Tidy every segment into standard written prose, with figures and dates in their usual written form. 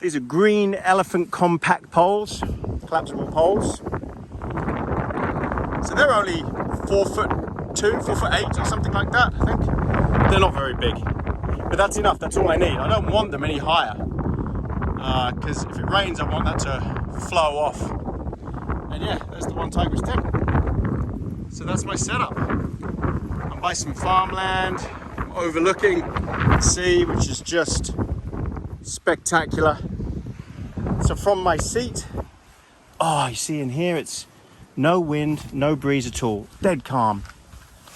These are green elephant compact poles, collapsible poles. So they're only 4'2", 4'8" or something like that, I think. They're not very big, but that's enough. That's all I need. I don't want them any higher, because if it rains, I want that to flow off. And yeah, there's the one tiger's tip. So that's my setup. I'm by some farmland, I'm overlooking the sea, which is just spectacular. So from my seat, oh, you see in here, it's no wind, no breeze at all, dead calm.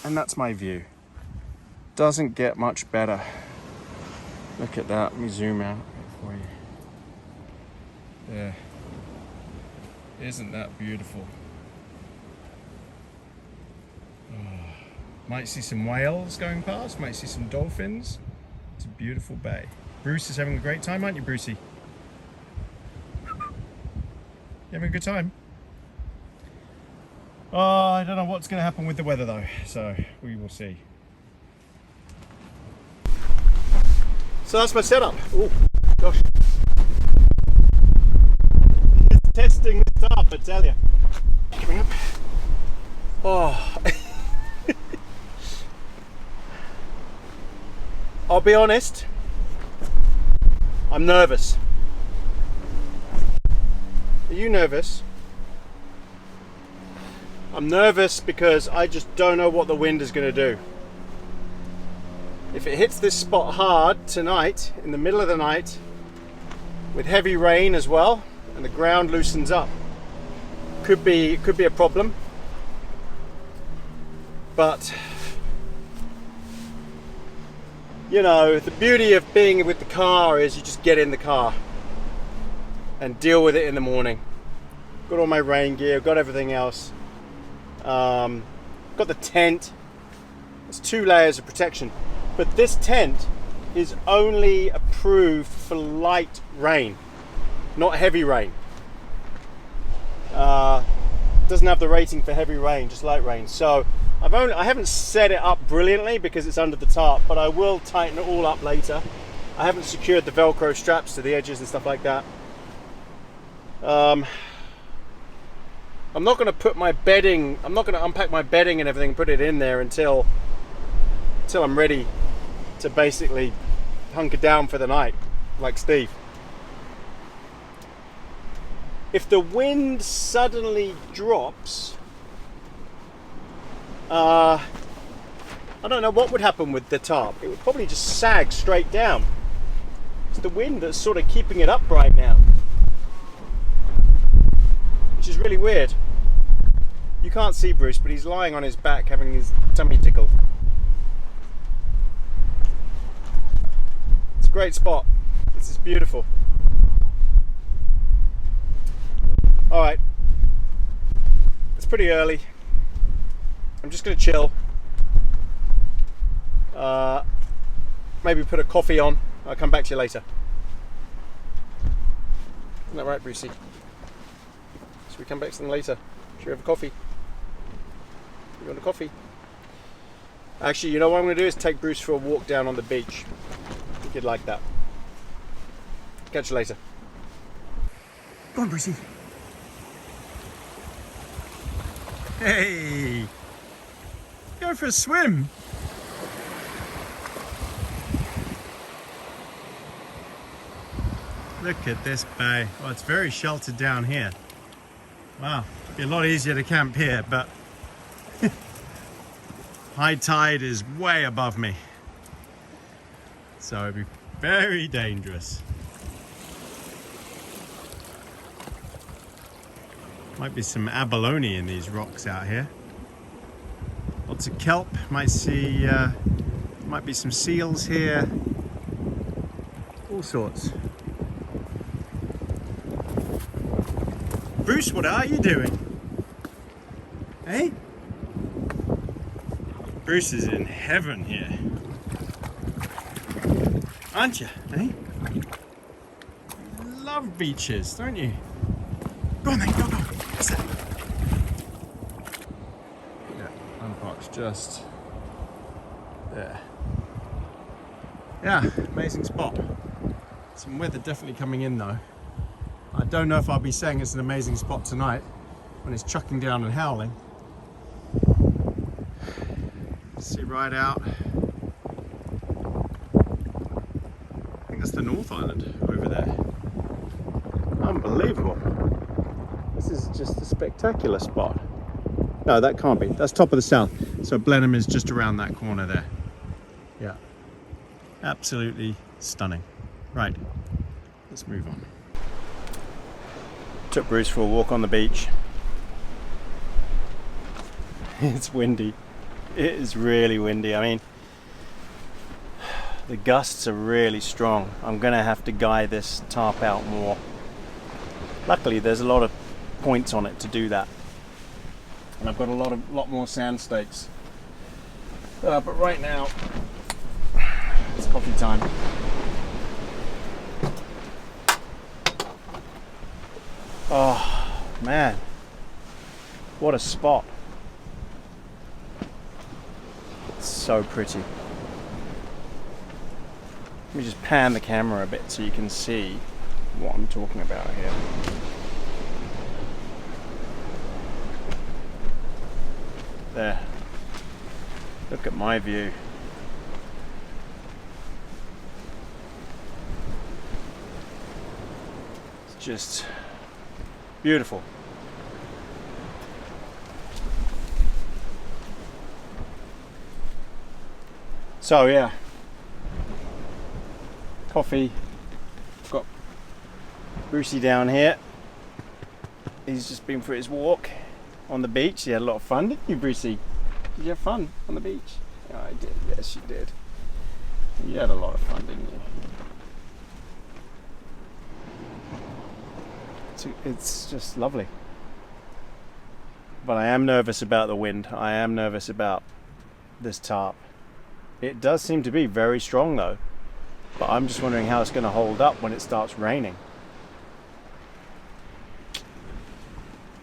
And that's my view. Doesn't get much better. Look at that, let me zoom out for you. There. Isn't that beautiful? Oh. Might see some whales going past, might see some dolphins. It's a beautiful bay. Bruce is having a great time, aren't you, Brucey? You having a good time? Oh, I don't know what's going to happen with the weather though, so we will see. So that's my setup. Oh, gosh. It's testing this up, I tell you. Coming up. Oh. I'll be honest, I'm nervous. Are you nervous? I'm nervous because I just don't know what the wind is going to do. If it hits this spot hard tonight, in the middle of the night, with heavy rain as well, and the ground loosens up, could be a problem. But you know, the beauty of being with the car is you just get in the car and deal with it in the morning. Got all my rain gear, got everything else. Got the tent. It's 2 layers of protection. But this tent is only approved for light rain, not heavy rain. Doesn't have the rating for heavy rain, just light rain. So I haven't set it up brilliantly because it's under the tarp, but I will tighten it all up later. I haven't secured the Velcro straps to the edges and stuff like that. I'm not going to put my bedding, I'm not going to unpack my bedding and everything and put it in there until I'm ready to basically hunker down for the night, like Steve. If the wind suddenly drops, I don't know what would happen with the tarp. It would probably just sag straight down. It's the wind that's sort of keeping it up right now, which is really weird. You can't see Bruce, but he's lying on his back having his tummy tickled. It's a great spot. This is beautiful. Alright, it's pretty early. I'm just going to chill. Maybe put a coffee on. I'll come back to you later. Isn't that right, Brucey? Should we come back to them later? Should we have a coffee? You want a coffee? Actually, you know what I'm going to do is take Bruce for a walk down on the beach. I think he'd like that. Catch you later. Go on, Brucey. Hey! Go for a swim! Look at this bay. Well, it's very sheltered down here. Wow, it'd be a lot easier to camp here, but high tide is way above me. So it'd be very dangerous. Might be some abalone in these rocks out here. Lots of kelp. Might be some seals here. All sorts. Bruce, what are you doing? Hey? Bruce is in heaven here. Aren't you? Hey? You love beaches, don't you? Go on then, go, go. What's that? Yeah, unbox just there. Yeah, amazing spot. Some weather definitely coming in though. I don't know if I'll be saying it's an amazing spot tonight when it's chucking down and howling. See right out. I think that's the North Island over there. Unbelievable. This is just a spectacular spot. No, that can't be. That's top of the South. So Blenheim is just around that corner there. Yeah. Absolutely stunning. Right. Let's move on. Took Bruce for a walk on the beach. It's windy. It is really windy. I mean, the gusts are really strong. I'm gonna have to guy this tarp out more. Luckily, there's a lot of points on it to do that, and I've got a lot more sand stakes. But right now, it's coffee time. Oh man, what a spot! It's so pretty. Let me just pan the camera a bit so you can see what I'm talking about here. There. Look at my view. It's just beautiful. So yeah, coffee. Got Brucey down here. He's just been for his walk on the beach. He had a lot of fun, didn't you, Brucey? Did you have fun on the beach? Yeah, I did. Yes, you did. You had a lot of fun, didn't you? It's just lovely. But I am nervous about the wind. I am nervous about this tarp. It does seem to be very strong though. But I'm just wondering how it's going to hold up when it starts raining.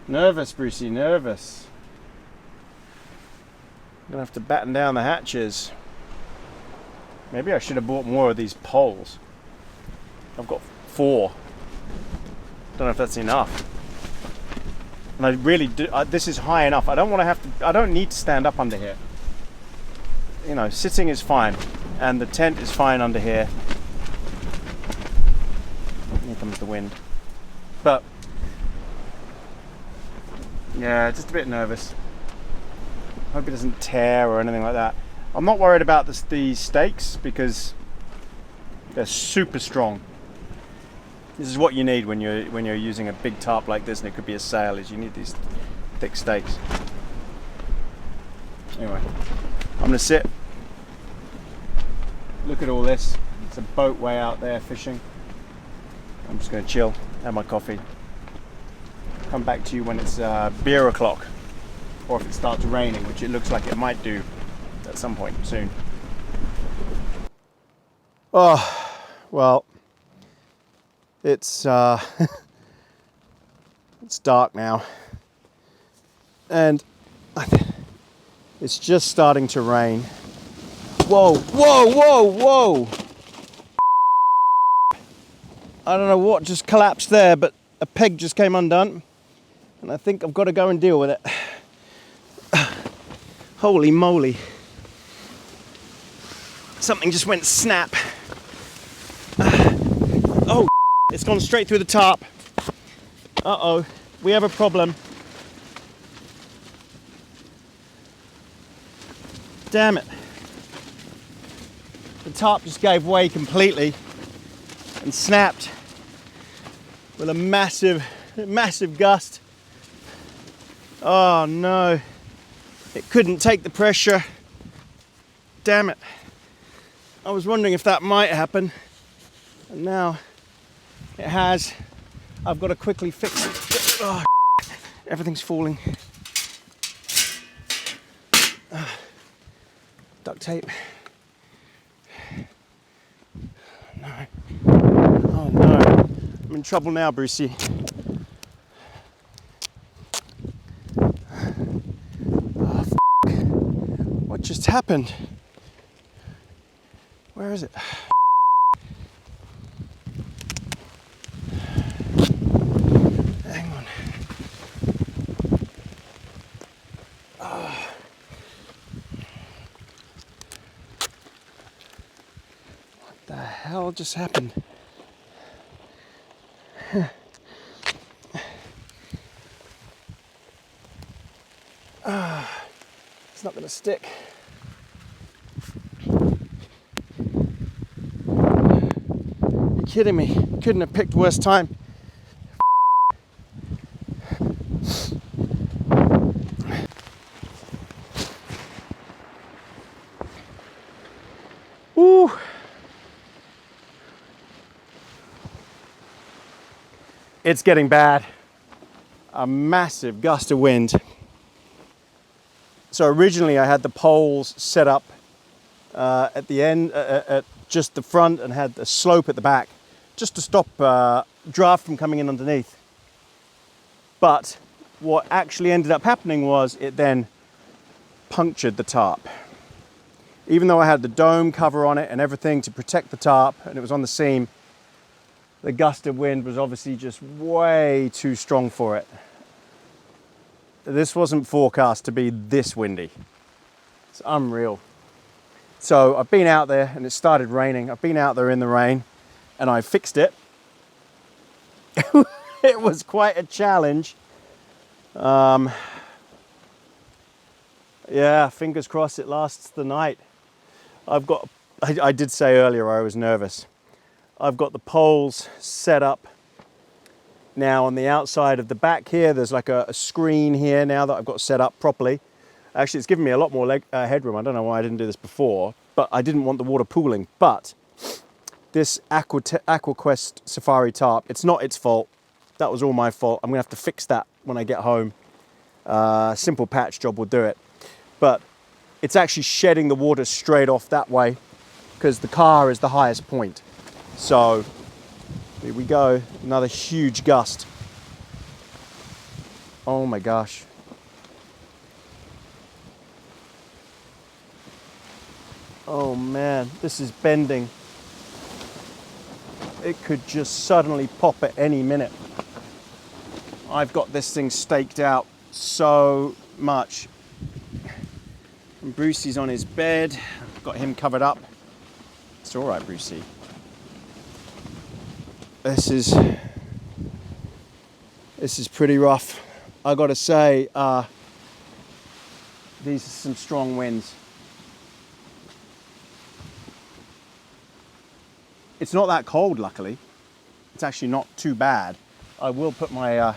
Nervous, Brucey, nervous. I'm going to have to batten down the hatches. Maybe I should have bought more of these poles. I've got 4. Don't know if that's enough. And I really do. This is high enough. I don't want to have to. I don't need to stand up under here. You know, sitting is fine, and the tent is fine under here. Here comes the wind. But yeah, just a bit nervous. Hope it doesn't tear or anything like that. I'm not worried about these stakes because they're super strong. This is what you need when you're using a big tarp like this, and it could be a sail. Is you need these thick stakes. Anyway, I'm gonna sit, look at all this. It's a boat way out there fishing. I'm just gonna chill, have my coffee, come back to you when it's beer o'clock, or if it starts raining, which it looks like it might do at some point soon. Oh, well, it's it's dark now, and it's just starting to rain. Whoa, whoa, whoa, whoa! I don't know what just collapsed there, but a peg just came undone, and I think I've got to go and deal with it. Holy moly. Something just went snap. Oh, it's gone straight through the tarp. Uh-oh, we have a problem. Damn it. The tarp just gave way completely and snapped with a massive, massive gust. Oh no. It couldn't take the pressure. Damn it. I was wondering if that might happen. And now it has. I've got to quickly fix it. Oh, everything's falling. Duct tape. No. Oh no. I'm in trouble now, Brucey. Oh, what just happened? Where is it? hell just happened? It's not going to stick. You're kidding me. Couldn't have picked worse time. Woo! It's getting bad. A massive gust of wind. So originally I had the poles set up at the end, at just the front, and had a slope at the back, just to stop draft from coming in underneath. But what actually ended up happening was it then punctured the tarp. Even though I had the dome cover on it and everything to protect the tarp, and it was on the seam, the gust of wind was obviously just way too strong for it. This wasn't forecast to be this windy. It's unreal. So I've been out there and it started raining. I've been out there in the rain and I fixed it. It was quite a challenge. Yeah, fingers crossed it lasts the night. I did say earlier I was nervous. I've got the poles set up now on the outside of the back here. There's like a screen here now that I've got set up properly. Actually, it's given me a lot more headroom. I don't know why I didn't do this before, but I didn't want the water pooling. But this AquaQuest Safari tarp, it's not its fault. That was all my fault. I'm gonna have to fix that when I get home. Simple patch job will do it. But it's actually shedding the water straight off that way because the car is the highest point. So here we go, another huge gust. Oh my gosh. Oh man, this is bending. It could just suddenly pop at any minute. I've got this thing staked out so much. And Brucey's on his bed. I've got him covered up. It's all right, Brucey. This is pretty rough. I got to say, these are some strong winds. It's not that cold, luckily. It's actually not too bad. I will put my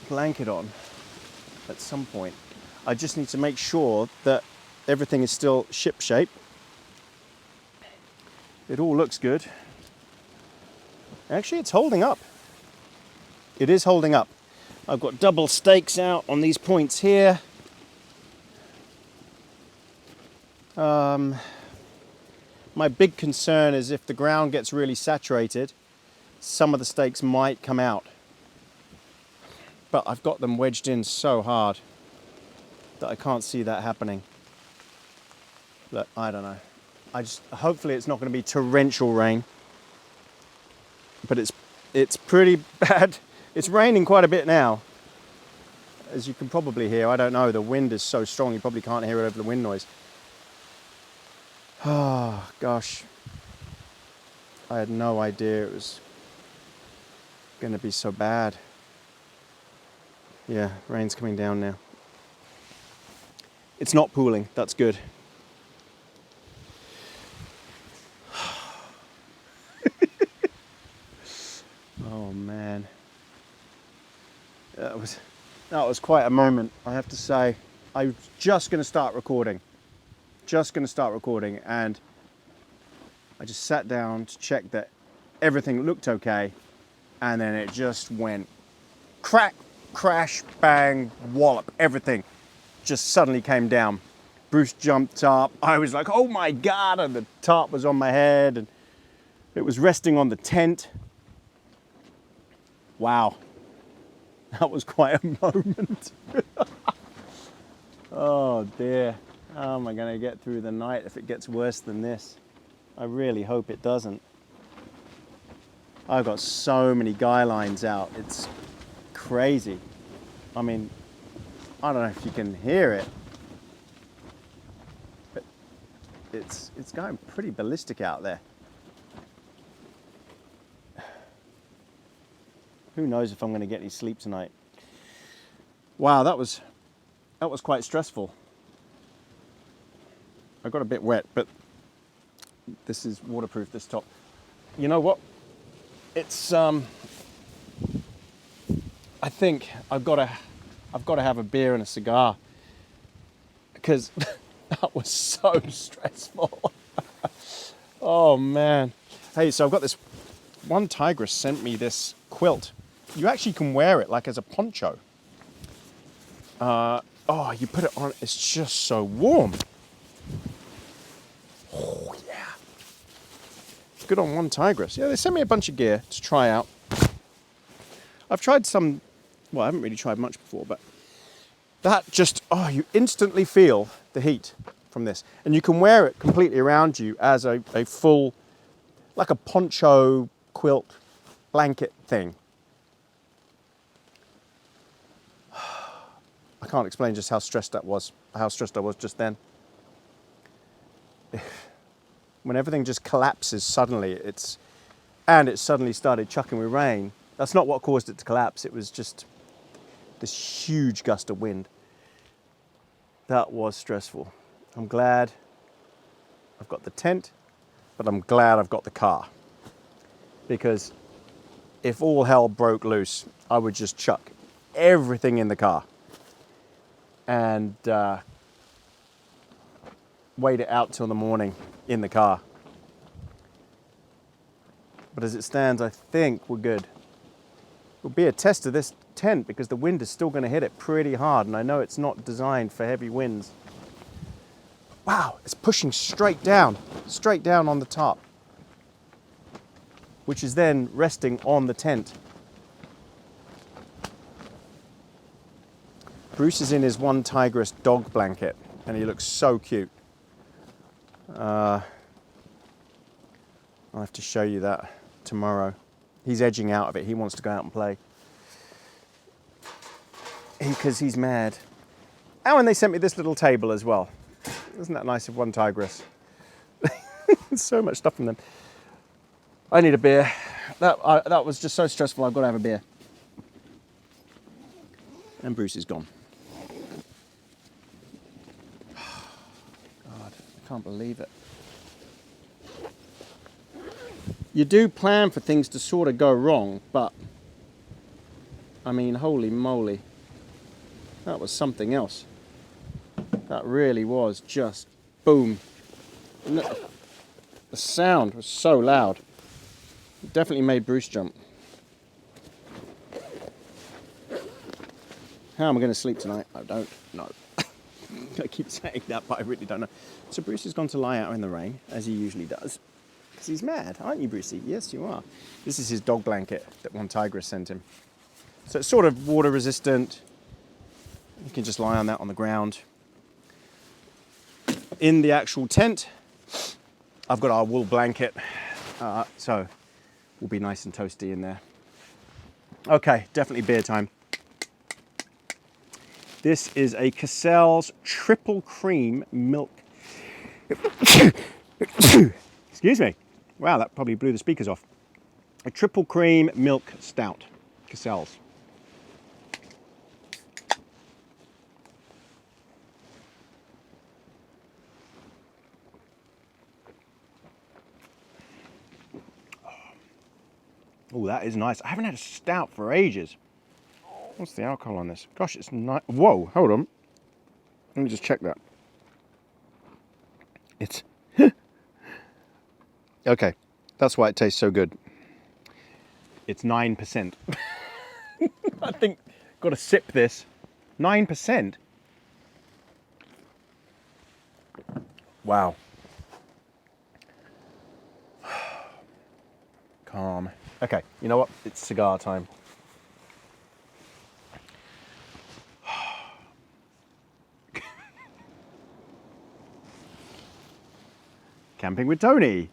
blanket on at some point. I just need to make sure that everything is still ship-shape. It all looks good. Actually, it's holding up. It is holding up. I've got double stakes out on these points here. My big concern is if the ground gets really saturated, some of the stakes might come out. But I've got them wedged in so hard that I can't see that happening. Look, I don't know. Hopefully it's not going to be torrential rain. But it's pretty bad. It's raining quite a bit now. As you can probably hear, I don't know, the wind is so strong you probably can't hear it over the wind noise. Oh, gosh. I had no idea it was going to be so bad. Yeah, rain's coming down now. It's not pooling, that's good. Oh man. That was quite a moment, I have to say. I was just going to start recording. And I just sat down to check that everything looked okay, and then it just went crack, crash, bang, wallop. Everything just suddenly came down. Bruce jumped up. I was like, oh my God, and the tarp was on my head and it was resting on the tent. Wow, that was quite a moment. Oh dear. How am I going to get through the night if it gets worse than this? I really hope it doesn't. I've got so many guy lines out. It's crazy. I mean, I don't know if you can hear it, but it's going pretty ballistic out there. Who knows if I'm going to get any sleep tonight. Wow, that was quite stressful. I got a bit wet, but this is waterproof, this top. You know what? It's I think I've got to have a beer and a cigar, because that was so stressful. Oh man. Hey, so I've got this one tigress sent me this quilt. You actually can wear it like as a poncho. Oh, you put it on, it's just so warm. Oh yeah. Good on one tigress. Yeah, they sent me a bunch of gear to try out. I've tried some, well, I haven't really tried much before, but that just, oh, you instantly feel the heat from this. And you can wear it completely around you as a full, like a poncho quilt blanket thing. I can't explain just how stressed I was just then. When everything just collapses suddenly, it suddenly started chucking with rain. That's not what caused it to collapse. It was just this huge gust of wind. That was stressful. I'm glad I've got the tent, but I'm glad I've got the car. Because if all hell broke loose, I would just chuck everything in the car and wait it out till the morning in the car. But as it stands, I think we're good. It'll be a test of this tent because the wind is still going to hit it pretty hard, and I know it's not designed for heavy winds. Wow, it's pushing straight down on the top, which is then resting on the tent. Bruce is in his one tigress dog blanket, and he looks so cute. I'll have to show you that tomorrow. He's edging out of it. He wants to go out and play. Because he's mad. Oh, and they sent me this little table as well. Isn't that nice of one tigress? So much stuff from them. I need a beer. That was just so stressful. I've got to have a beer. And Bruce is gone. God, I can't believe it. You do plan for things to sort of go wrong, but I mean, holy moly, that was something else. That really was just boom. The sound was so loud. It definitely made Bruce jump. How am I going to sleep tonight? I don't know. I keep saying that, but I really don't know. So Bruce has gone to lie out in the rain, as he usually does. Because he's mad, aren't you, Brucey? Yes, you are. This is his dog blanket that one tigress sent him. So it's sort of water resistant. You can just lie on that on the ground. In the actual tent, I've got our wool blanket. So we'll be nice and toasty in there. Okay, definitely beer time. This is a Cassell's triple cream milk. Excuse me. Wow, that probably blew the speakers off. A triple cream milk stout, Cassell's. Oh, that is nice. I haven't had a stout for ages. What's the alcohol on this? Gosh, it's not. Whoa, hold on. Let me just check that. It's. Okay, that's why it tastes so good. It's 9%. I think got to sip this. 9%. Wow. Calm. Okay, you know what? It's cigar time. Camping with Tony.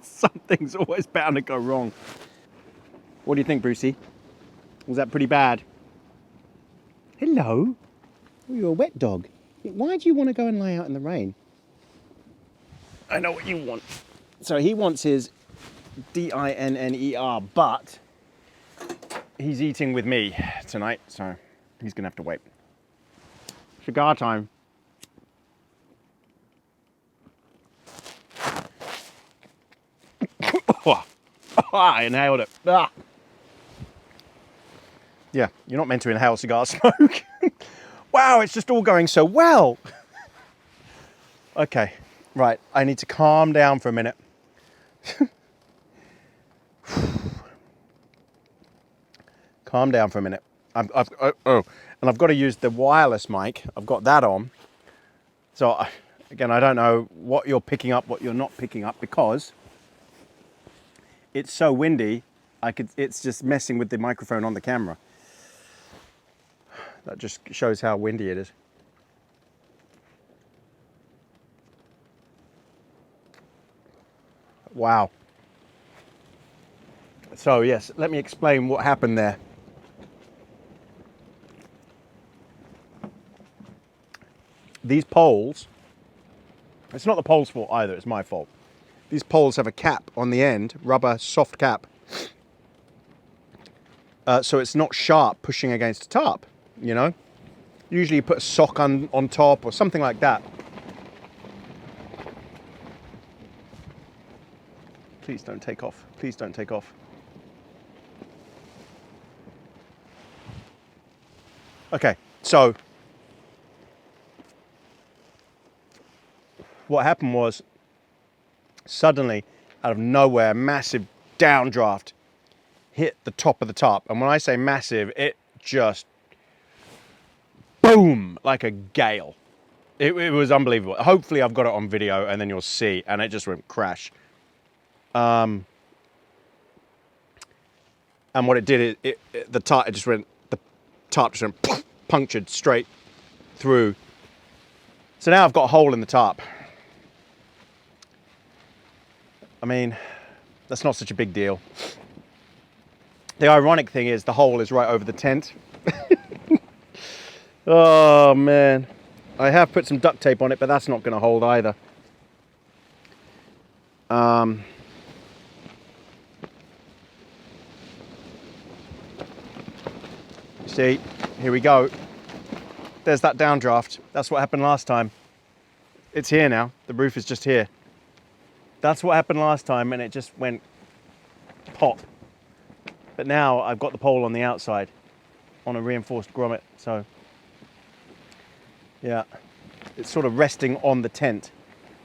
Something's always bound to go wrong. What do you think, Brucey? Was that pretty bad? Hello? Oh, you're a wet dog. Why do you want to go and lie out in the rain? I know what you want. So he wants his dinner, but he's eating with me tonight, so he's gonna have to wait. Cigar time. I inhaled it. Ah. Yeah, you're not meant to inhale cigar smoke. Wow, it's just all going so well. Okay, right, I need to calm down for a minute. Calm down for a minute. And I've got to use the wireless mic. I've got that on. So again, I don't know what you're picking up, what you're not picking up, because it's so windy. It's just messing with the microphone on the camera. That just shows how windy it is. Wow. So yes, let me explain what happened there. These poles, it's not the pole's fault either, it's my fault. These poles have a cap on the end, rubber soft cap. So it's not sharp pushing against the tarp, you know? Usually you put a sock on top or something like that. Please don't take off. Please don't take off. Okay, so what happened was suddenly, out of nowhere, a massive downdraft hit the top of the tarp. And when I say massive, it just boom, like a gale. It was unbelievable. Hopefully I've got it on video and then you'll see, and it just went crash. And what it did, the tarp just went punctured straight through. So now I've got a hole in the tarp. I mean, that's not such a big deal. The ironic thing is the hole is right over the tent. Oh man, I have put some duct tape on it, but that's not going to hold either. See, here we go. There's that downdraft. That's what happened last time. It's here now. The roof is just here. That's what happened last time, and it just went pop. But now I've got the pole on the outside on a reinforced grommet, so yeah, it's sort of resting on the tent,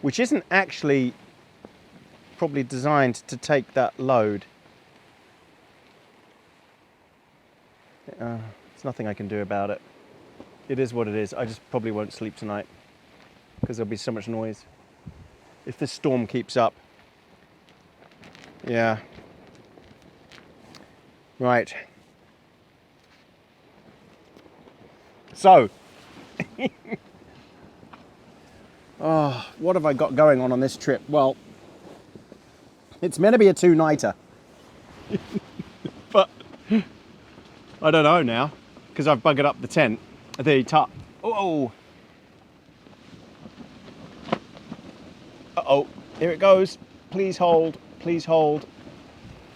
which isn't actually probably designed to take that load. There's nothing I can do about it. It is what it is. I just probably won't sleep tonight because there'll be so much noise if this storm keeps up. Yeah. Right. So, oh, what have I got going on this trip? Well, it's meant to be a two-nighter. But I don't know now, because I've buggered up the tent. The tarp. Oh. Uh-oh. Here it goes. Please hold. Please hold.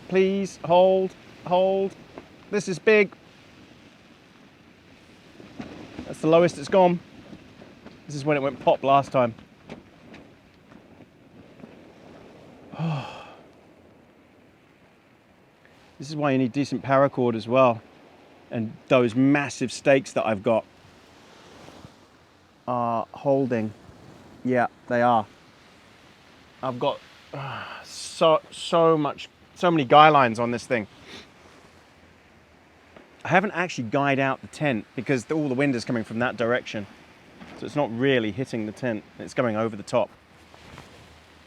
Please hold. Hold. This is big. That's the lowest it's gone. This is when it went pop last time. This is why you need decent paracord as well. And those massive stakes that I've got are holding. Yeah, they are. I've got so many guy lines on this thing. I haven't actually guyed out the tent because all the wind is coming from that direction. So it's not really hitting the tent. It's going over the top.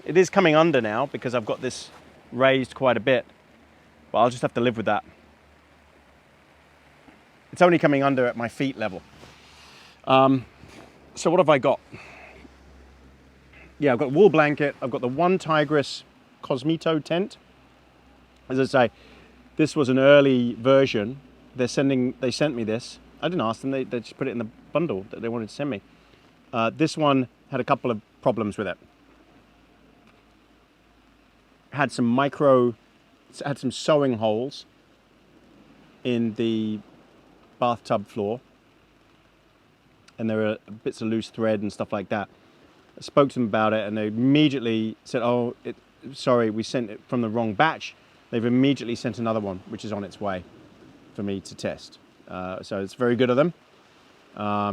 It is coming under now because I've got this raised quite a bit. But I'll just have to live with that. It's only coming under at my feet level. So what have I got? Yeah, I've got a wool blanket. I've got the one Tigris Cosmito tent. As I say, this was an early version. They sent me this. I didn't ask them. They just put it in the bundle that they wanted to send me. This one had a couple of problems with it. had some sewing holes in the bathtub floor, and there were bits of loose thread and stuff like that. I spoke to them about it, and they immediately said, oh, sorry, we sent it from the wrong batch. They've immediately sent another one, which is on its way for me to test. So it's very good of them.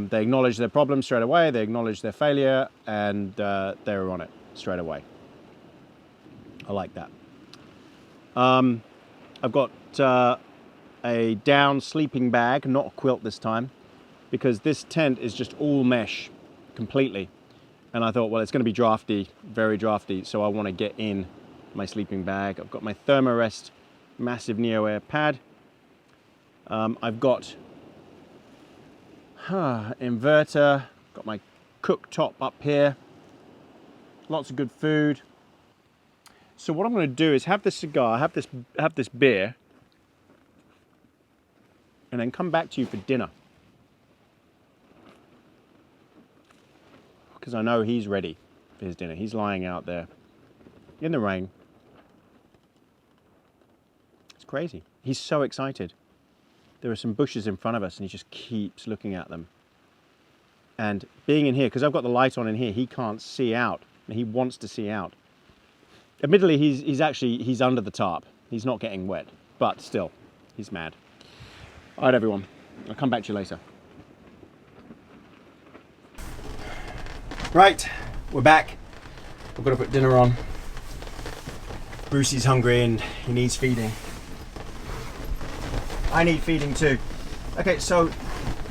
They acknowledged their problem straight away, they acknowledged their failure, and they were on it straight away. I like that. I've got a down sleeping bag, not a quilt this time, because this tent is just all mesh completely. And I thought, well, it's going to be drafty, very drafty, so I want to get in my sleeping bag. I've got my Thermarest massive Neo Air pad. I've got inverter, got my cooktop up here, lots of good food. So what I'm going to do is have this cigar, have this beer, and then come back to you for dinner. Because I know he's ready for his dinner. He's lying out there in the rain. It's crazy. He's so excited. There are some bushes in front of us and he just keeps looking at them. And being in here, because I've got the light on in here, he can't see out. And he wants to see out. Admittedly, he's under the tarp. He's not getting wet, but still, he's mad. All right, everyone. I'll come back to you later. Right, we're back. I've got to put dinner on. Brucey's hungry and he needs feeding. I need feeding too. Okay, so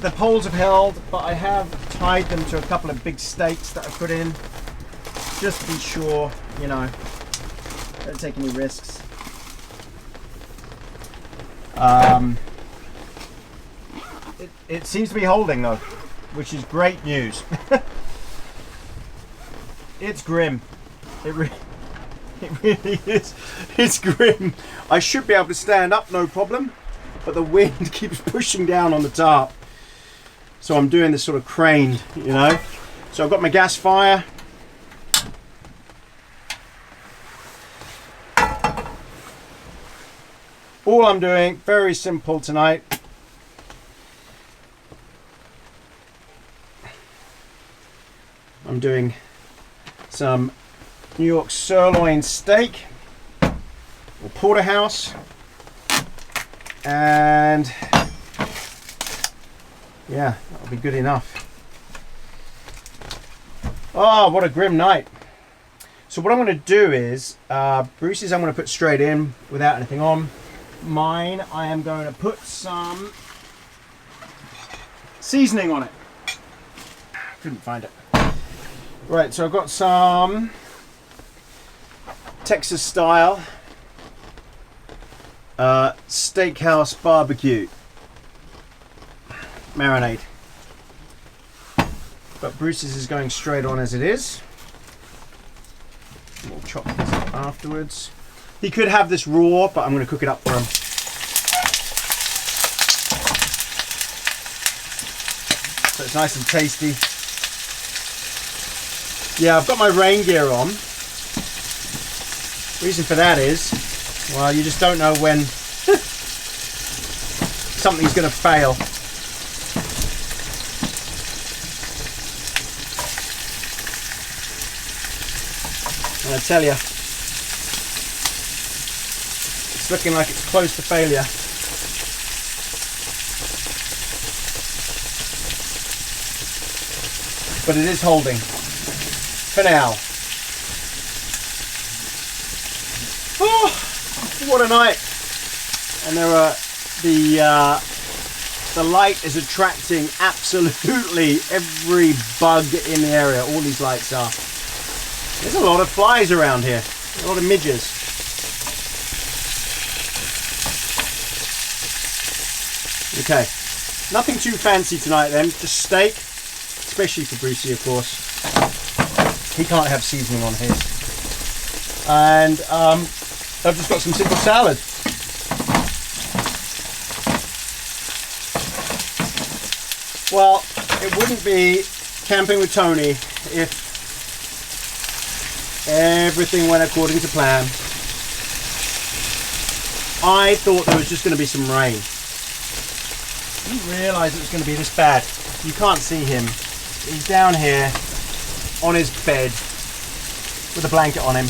the poles have held, but I have tied them to a couple of big stakes that I put in, just to be sure, you know, don't take any risks. It seems to be holding though, which is great news. It's grim. It really is. It's grim. I should be able to stand up, no problem, but the wind keeps pushing down on the tarp. So I'm doing this sort of craned, you know. So I've got my gas fire. All I'm doing, very simple tonight. I'm doing some New York sirloin steak or porterhouse, and yeah, that'll be good enough. Oh, what a grim night. So what I'm going to do is, Bruce's I'm going to put straight in without anything on. Mine, I am going to put some seasoning on it. Couldn't find it. Right, so I've got some Texas style steakhouse barbecue marinade. But Bruce's is going straight on as it is. We'll chop this up afterwards. He could have this raw, but I'm going to cook it up for him. So it's nice and tasty. Yeah, I've got my rain gear on. Reason for that is, well, you just don't know when something's going to fail. And I tell you, it's looking like it's close to failure. But it is holding. For now. Oh, what a night! And there are the light is attracting absolutely every bug in the area. All these lights are. There's a lot of flies around here. A lot of midges. Okay, nothing too fancy tonight then. Just steak, especially for Brucey, of course. He can't have seasoning on his. And I've just got some simple salad. Well, it wouldn't be camping with Tony if everything went according to plan. I thought there was just going to be some rain. I didn't realise it was going to be this bad. You can't see him. He's down here on his bed with a blanket on him.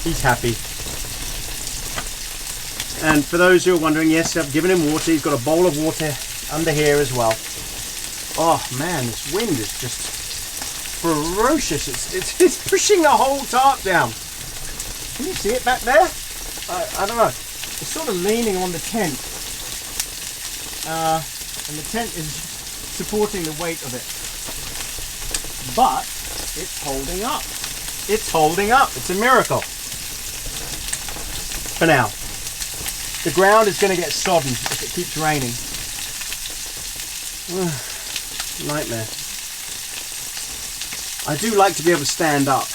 He's happy. And for those who are wondering, yes, I've given him water. He's got a bowl of water under here as well. Oh man, this wind is just ferocious. It's pushing the whole tarp down. Can you see it back there? I don't know. It's sort of leaning on the tent. And the tent is supporting the weight of it. But it's holding up. It's holding up. It's a miracle. For now. The ground is going to get sodden if it keeps raining. Nightmare. I do like to be able to stand up.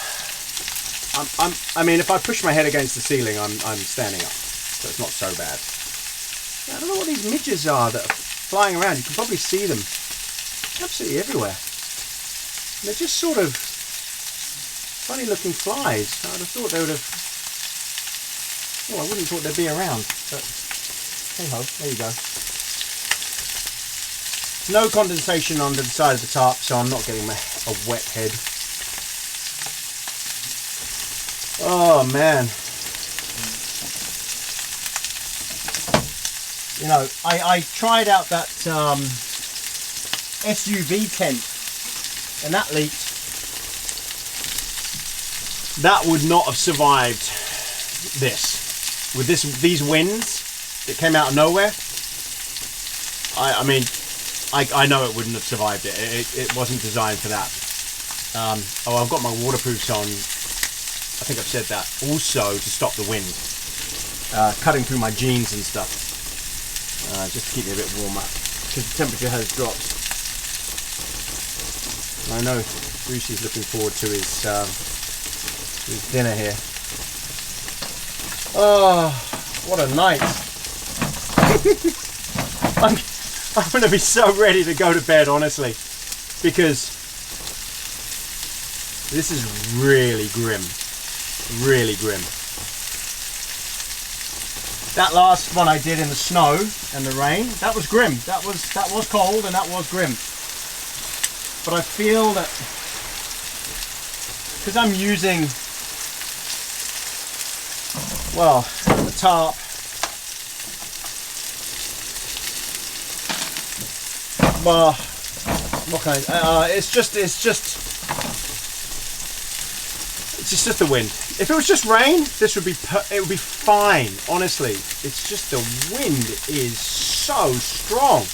I mean, if I push my head against the ceiling, I'm standing up, so it's not so bad. I don't know what these midges are that are flying around. You can probably see them absolutely everywhere. And they're just sort of funny-looking flies. I'd have thought they would have. Well, I wouldn't have thought they'd be around, but hey ho, there you go. No condensation under the side of the tarp, so I'm not getting a wet head. Oh man. You know, I tried out that SUV tent and that leaked. That would not have survived this. With these winds that came out of nowhere, I mean, I know it wouldn't have survived it. It wasn't designed for that. Oh, I've got my waterproofs on. I think I've said that. Also to stop the wind cutting through my jeans and stuff, just to keep me a bit warmer because the temperature has dropped. I know Brucey's looking forward to his dinner here. Oh, what a night. I'm going to be so ready to go to bed, honestly, because this is really grim. Really grim. That last one I did in the snow and the rain, that was grim. That was cold and that was grim. But I feel that because I'm using, well, the tarp, well, what can I, it's just the wind. If it was just rain, this would be it would be fine. Honestly, it's just the wind is so strong,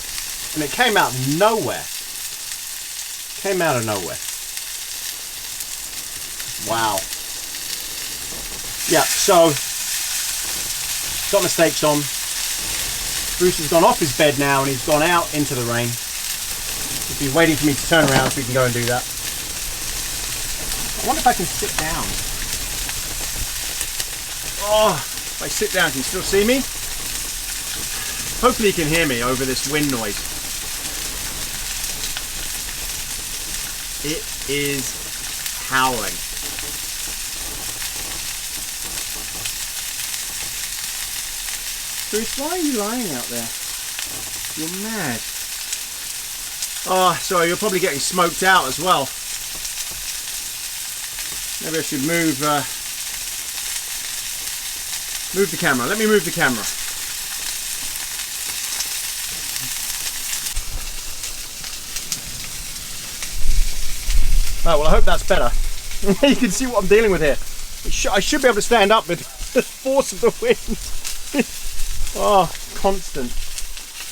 and it came out of nowhere. Came out of nowhere. Wow. Yeah. So got my stakes on. Bruce has gone off his bed now, and he's gone out into the rain. He's been waiting for me to turn around so we can go and do that. I wonder if I can sit down. Oh, if I sit down, can you still see me? Hopefully you can hear me over this wind noise. It is howling. Bruce, why are you lying out there? You're mad. Oh, sorry, you're probably getting smoked out as well. Maybe I should move the camera. Let me move the camera. Oh, well, I hope that's better. You can see what I'm dealing with here. I should be able to stand up with the force of the wind. Oh, constant.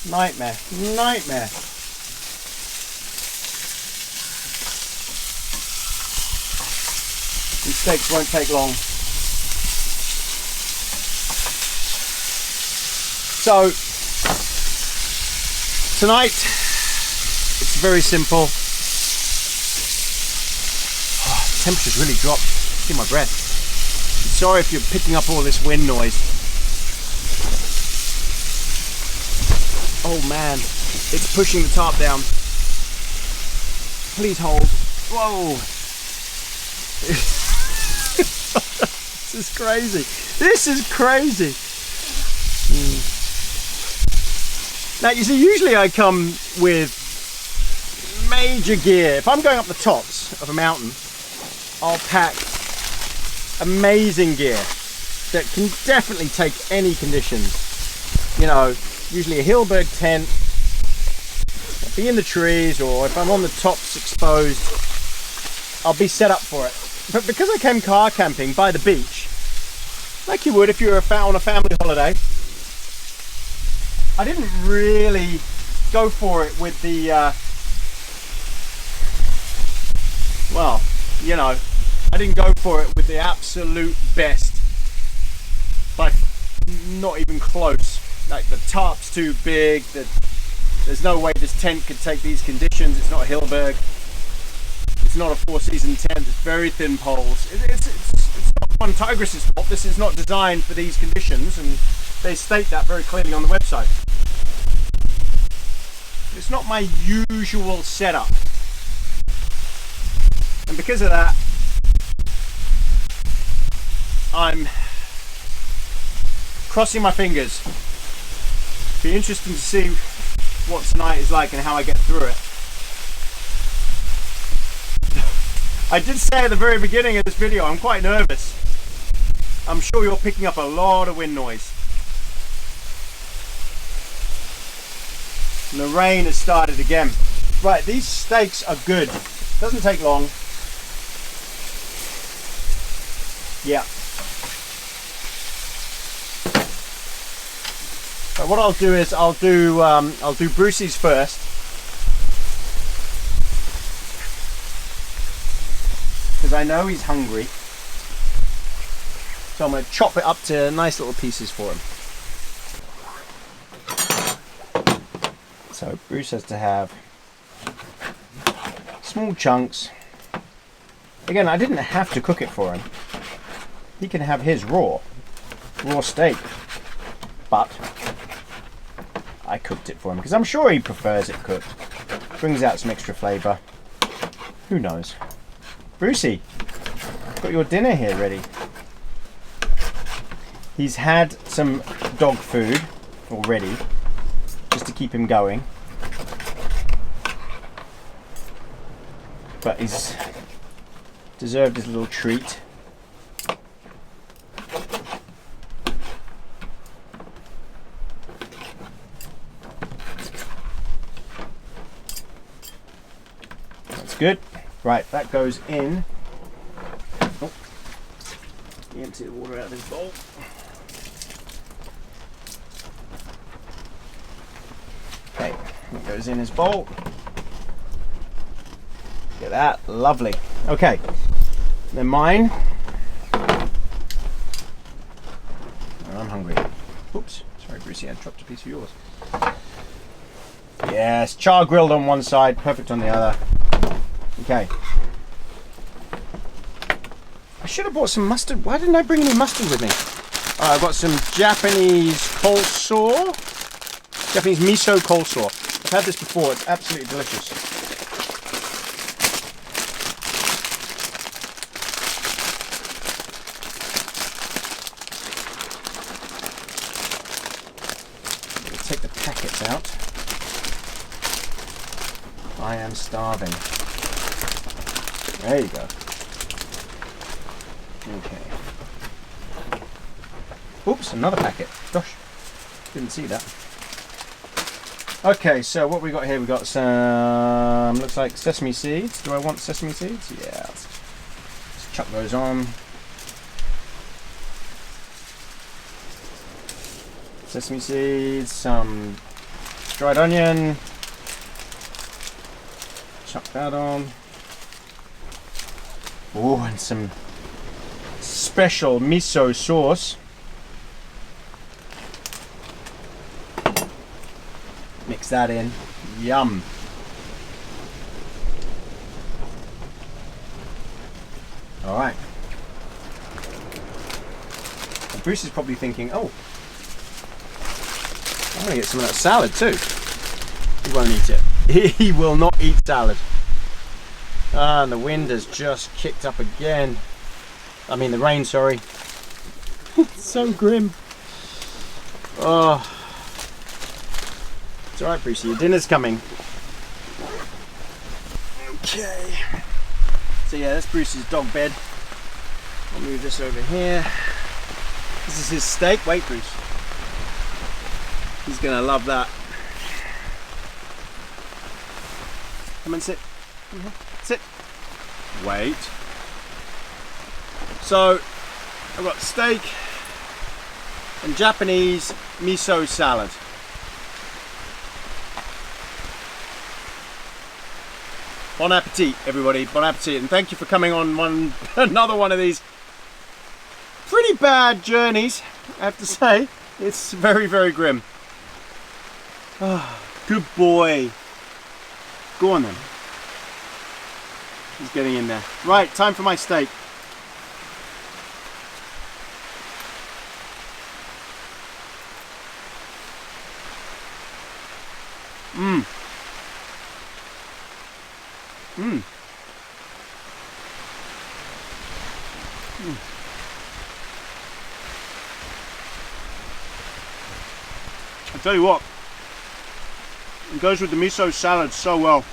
Nightmare. Nightmare. These steaks won't take long. So, tonight, it's very simple. Oh, the temperature's really dropped. See my breath. I'm sorry if you're picking up all this wind noise. Oh man, it's pushing the tarp down. Please hold. Whoa. This is crazy. This is crazy. Now you see, usually I come with major gear. If I'm going up the tops of a mountain, I'll pack amazing gear that can definitely take any conditions. You know, usually a Hillberg tent, I'll be in the trees, or if I'm on the tops exposed, I'll be set up for it. But because I came car camping by the beach, like you would if you were on a family holiday, I didn't really go for it with the, well, you know, I didn't go for it with the absolute best. Like, not even close. Like, the tarp's too big, there's no way this tent could take these conditions. It's not a Hillberg. It's not a four-season tent. It's very thin poles. It's not one Tigris's fault. This is not designed for these conditions, and they state that very clearly on the website. It's not my usual setup, and because of that, I'm crossing my fingers. Be interesting to see what tonight is like and how I get through it. I did say at the very beginning of this video, I'm quite nervous. I'm sure you're picking up a lot of wind noise. And the rain has started again. Right, these stakes are good. Doesn't take long. Yeah. So what I'll do is I'll do Brucey's first. Because I know he's hungry. So I'm going to chop it up to nice little pieces for him. So Bruce has to have small chunks. Again, I didn't have to cook it for him. He can have his raw steak. But I cooked it for him because I'm sure he prefers it cooked. Brings out some extra flavour. Who knows? Brucey, got your dinner here ready. He's had some dog food already, just to keep him going. But he's deserved his little treat. That's good. Right, that goes in. Oh, empty the water out of this bowl. Okay, it goes in his bowl. Look at that, lovely. Okay, then mine. I'm hungry. Oops, sorry Brucey, I dropped a piece of yours. Yes, char grilled on one side, perfect on the other. Okay. I should have bought some mustard. Why didn't I bring any mustard with me? I've got some Japanese coleslaw. Japanese miso coleslaw. I've had this before. It's absolutely delicious. Take the packets out. I am starving. There you go. Okay. Oops, another packet. Gosh, didn't see that. Okay, so what we got here? We got some, looks like sesame seeds. Do I want sesame seeds? Yeah, let's chuck those on. Sesame seeds, some dried onion. Chuck that on. Oh, and some special miso sauce. Mix that in. Yum. All right. And Bruce is probably thinking, oh, I'm going to get some of that salad too. He won't eat it. He will not eat salad. Ah, and the wind has just kicked up again. I mean the rain, sorry. It's so grim. Oh. It's alright, Brucey, your dinner's coming. Okay. So yeah, that's Bruce's dog bed. I'll move this over here. This is his steak. Wait, Bruce. He's gonna love that. Come and sit. Sit. Wait. So, I've got steak and Japanese miso salad. Bon appetit, everybody. Bon appetit, and thank you for coming on another one of these pretty bad journeys, I have to say. It's very, very grim. Oh, good boy. Go on then. He's getting in there. Right, time for my steak. Mmm. Mmm. I tell you what, it goes with the miso salad so well.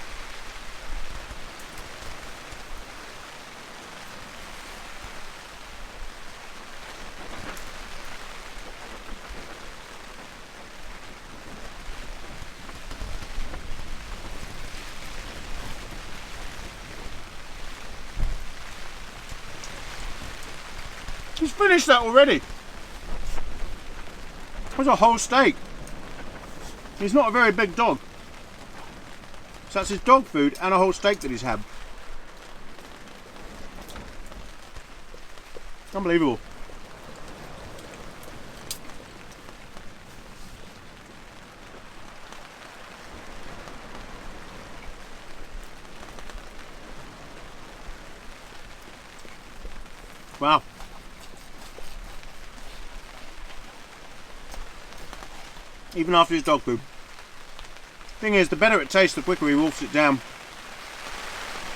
He's finished that already. There's a whole steak. He's not a very big dog. So that's his dog food and a whole steak that he's had. Unbelievable. Wow. Even after his dog food. Thing is, the better it tastes, the quicker he wolfs it down.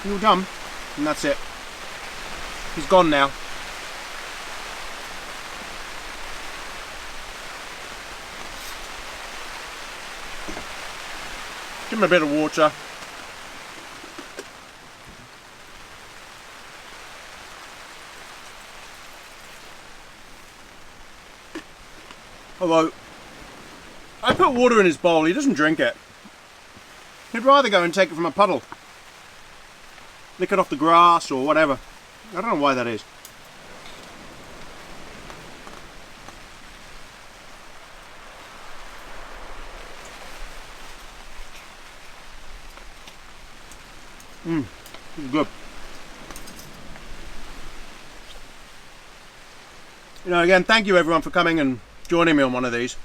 You're done, and that's it. He's gone now. Give him a bit of water. Although, I put water in his bowl, he doesn't drink it. He'd rather go and take it from a puddle. Lick it off the grass or whatever. I don't know why that is. This is good. You know, again, thank you everyone for coming and joining me on one of these.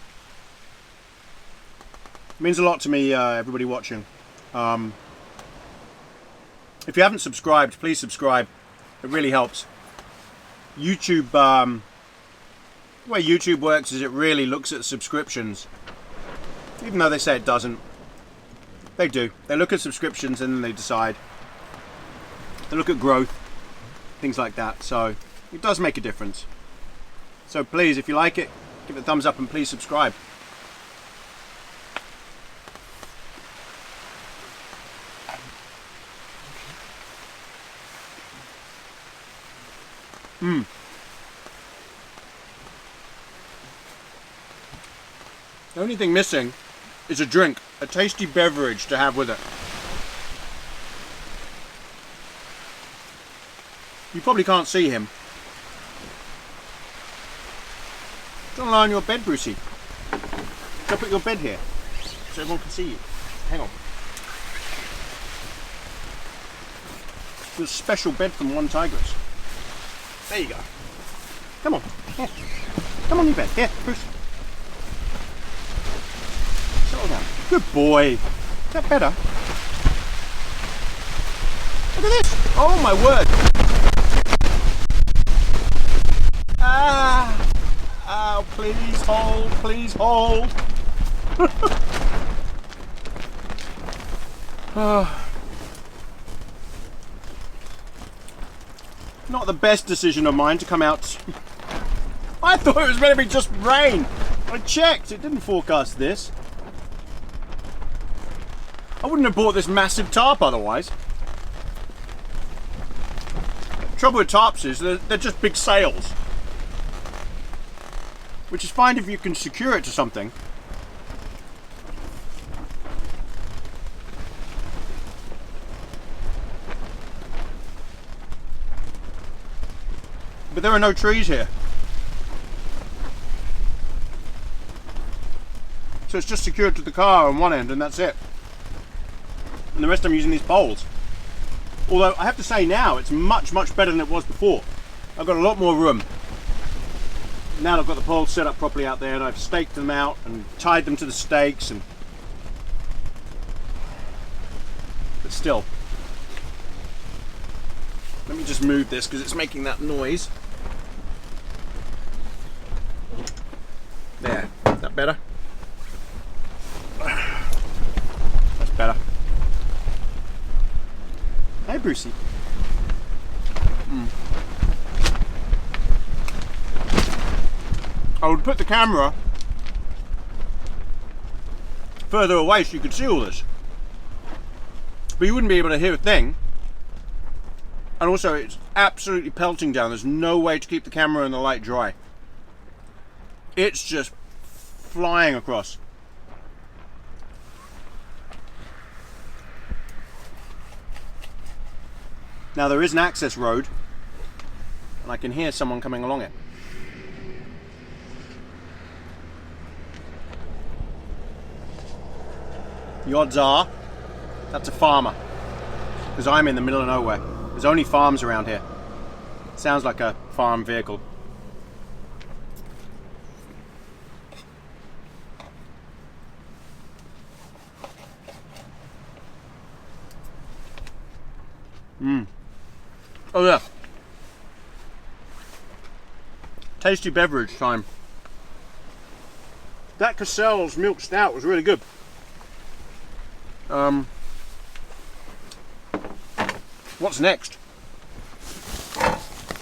It means a lot to me, everybody watching. If you haven't subscribed, please subscribe. It really helps. YouTube, the way YouTube works is it really looks at subscriptions. Even though they say it doesn't. They do. They look at subscriptions and then they decide. They look at growth, things like that. So it does make a difference. So please, if you like it, give it a thumbs up and please subscribe. The only thing missing is a drink, a tasty beverage to have with it. You probably can't see him. Don't lie on your bed, Brucey. Go put your bed here so everyone can see you. Hang on. It's a special bed from One Tigress. There you go. Come on. Here. Come on your bed. Here, Bruce. Settle down. Good boy. Is that better? Look at this. Oh my word. Ah. Oh, please hold. Please hold. Not the best decision of mine to come out. I thought it was going to be just rain. I checked, it didn't forecast this. I wouldn't have bought this massive tarp otherwise. The trouble with tarps is they're just big sails. Which is fine if you can secure it to something. But there are no trees here. So it's just secured to the car on one end and that's it. And the rest I'm using these poles. Although I have to say now it's much better than it was before. I've got a lot more room. Now I've got the poles set up properly out there and I've staked them out and tied them to the stakes and... But still. Let me just move this because it's making that noise. There, is that better? That's better. Hey Brucey. I would put the camera further away so you could see all this. But you wouldn't be able to hear a thing. And also it's absolutely pelting down. There's no way to keep the camera and the light dry. It's just flying across. Now there is an access road and I can hear someone coming along it. The odds are that's a farmer because I'm in the middle of nowhere. There's only farms around here. Sounds like a farm vehicle. Oh yeah. Tasty beverage time. That Cassell's milk stout was really good. What's next?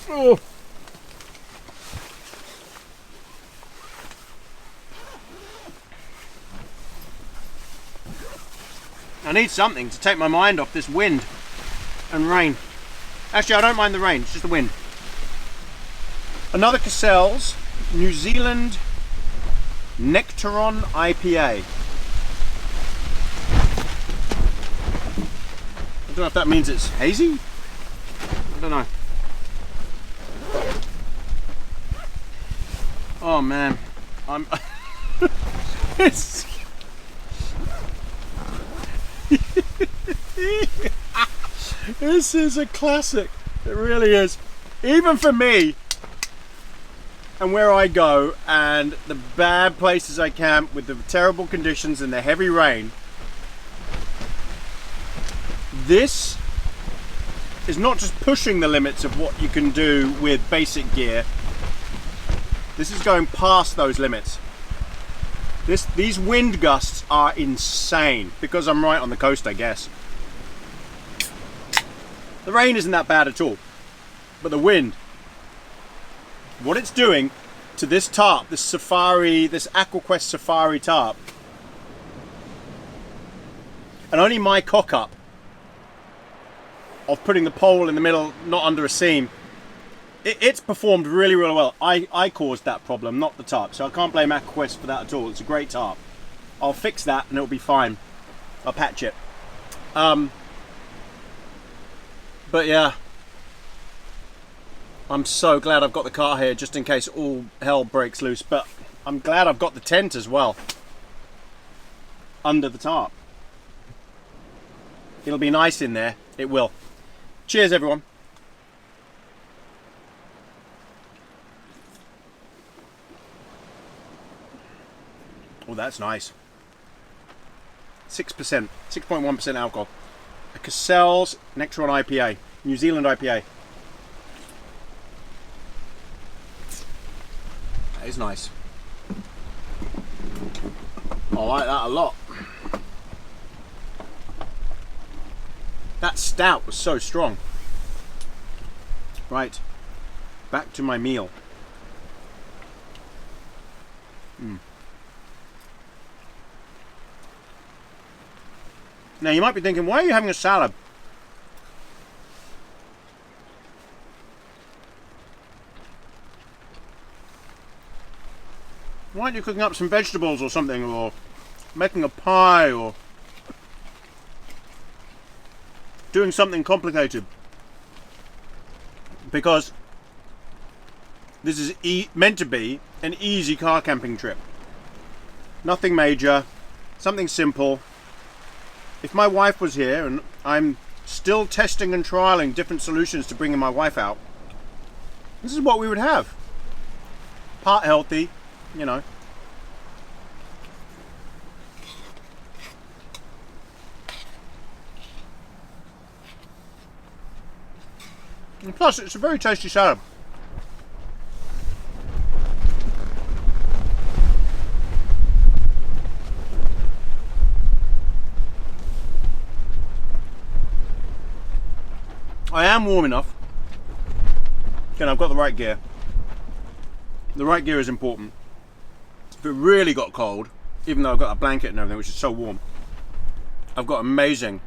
Oh. I need something to take my mind off this wind and rain. Actually, I don't mind the rain, it's just the wind. Another Cassell's New Zealand Nectaron IPA. I don't know if that means it's hazy. I don't know. Oh man, I'm. It's. This is a classic. It really is. Even for me, and where I go, and the bad places I camp with the terrible conditions and the heavy rain. This is not just pushing the limits of what you can do with basic gear. This is going past those limits. These wind gusts are insane because I'm right on the coast, I guess. The rain isn't that bad at all, but the wind, what it's doing to this tarp, this safari, this AquaQuest safari tarp, and only my cock up of putting the pole in the middle, not under a seam, it's performed really well. I caused that problem, not the tarp, so I can't blame AquaQuest for that at all. It's a great tarp. I'll fix that and it'll be fine. I'll patch it. But yeah, I'm so glad I've got the car here just in case all hell breaks loose. But I'm glad I've got the tent as well under the tarp. It'll be nice in there. It will. Cheers, everyone. Oh, that's nice. 6%, 6.1% alcohol. A Cassell's Nectaron IPA, New Zealand IPA. That is nice. I like that a lot. That stout was so strong. Right, back to my meal. Now you might be thinking, why are you having a salad? Why aren't you cooking up some vegetables or something, or making a pie, or doing something complicated? Because this is meant to be an easy car camping trip. Nothing major, something simple. If my wife was here, and I'm still testing and trialing different solutions to bringing my wife out, this is what we would have. Part healthy, you know. And plus, it's a very tasty salad. I am warm enough. Again, I've got the right gear. The right gear is important. If it really got cold, even though I've got a blanket and everything, which is so warm, I've got amazing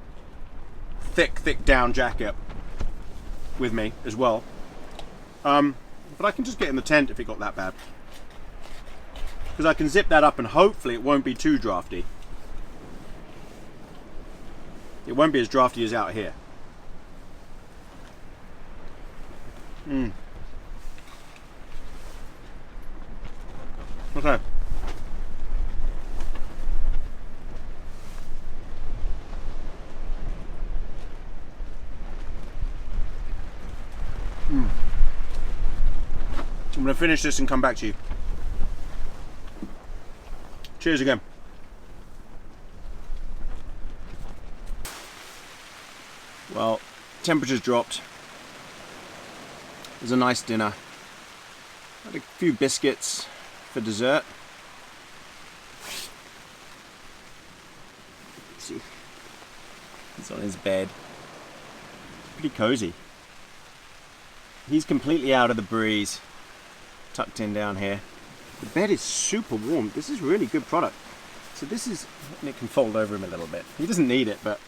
thick down jacket with me as well. But I can just get in the tent if it got that bad. Because I can zip that up and hopefully it won't be too drafty. It won't be as drafty as out here. Okay. I'm going to finish this and come back to you. Cheers again. Well, temperature's dropped. It was a nice dinner. Had a few biscuits for dessert. Let's see, he's on his bed. Pretty cozy. He's completely out of the breeze, tucked in down here. The bed is super warm. This is really good product. So this is, and it can fold over him a little bit. He doesn't need it, but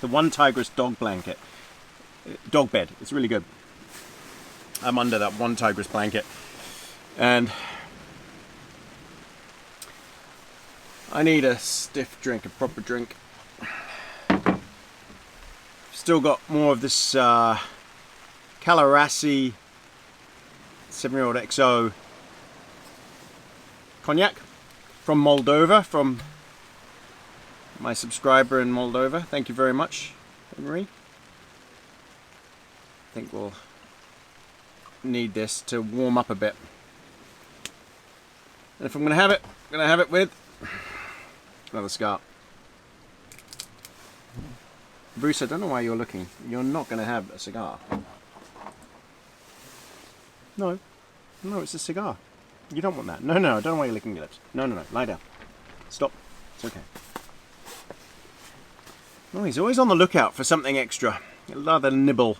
the One Tigress dog blanket, dog bed, it's really good. I'm under that One Tigress blanket, and I need a stiff drink, a proper drink. Still got more of this Calarassi 7-year-old XO cognac from Moldova, from my subscriber in Moldova. Thank you very much, Henry. I think we'll need this to warm up a bit. And if I'm going to have it, I'm going to have it with another cigar. Bruce, I don't know why you're looking. You're not going to have a cigar. No, it's a cigar. You don't want that. No, I don't know why you're licking your lips. No, lie down. Stop. It's okay. Oh, he's always on the lookout for something extra. Another nibble.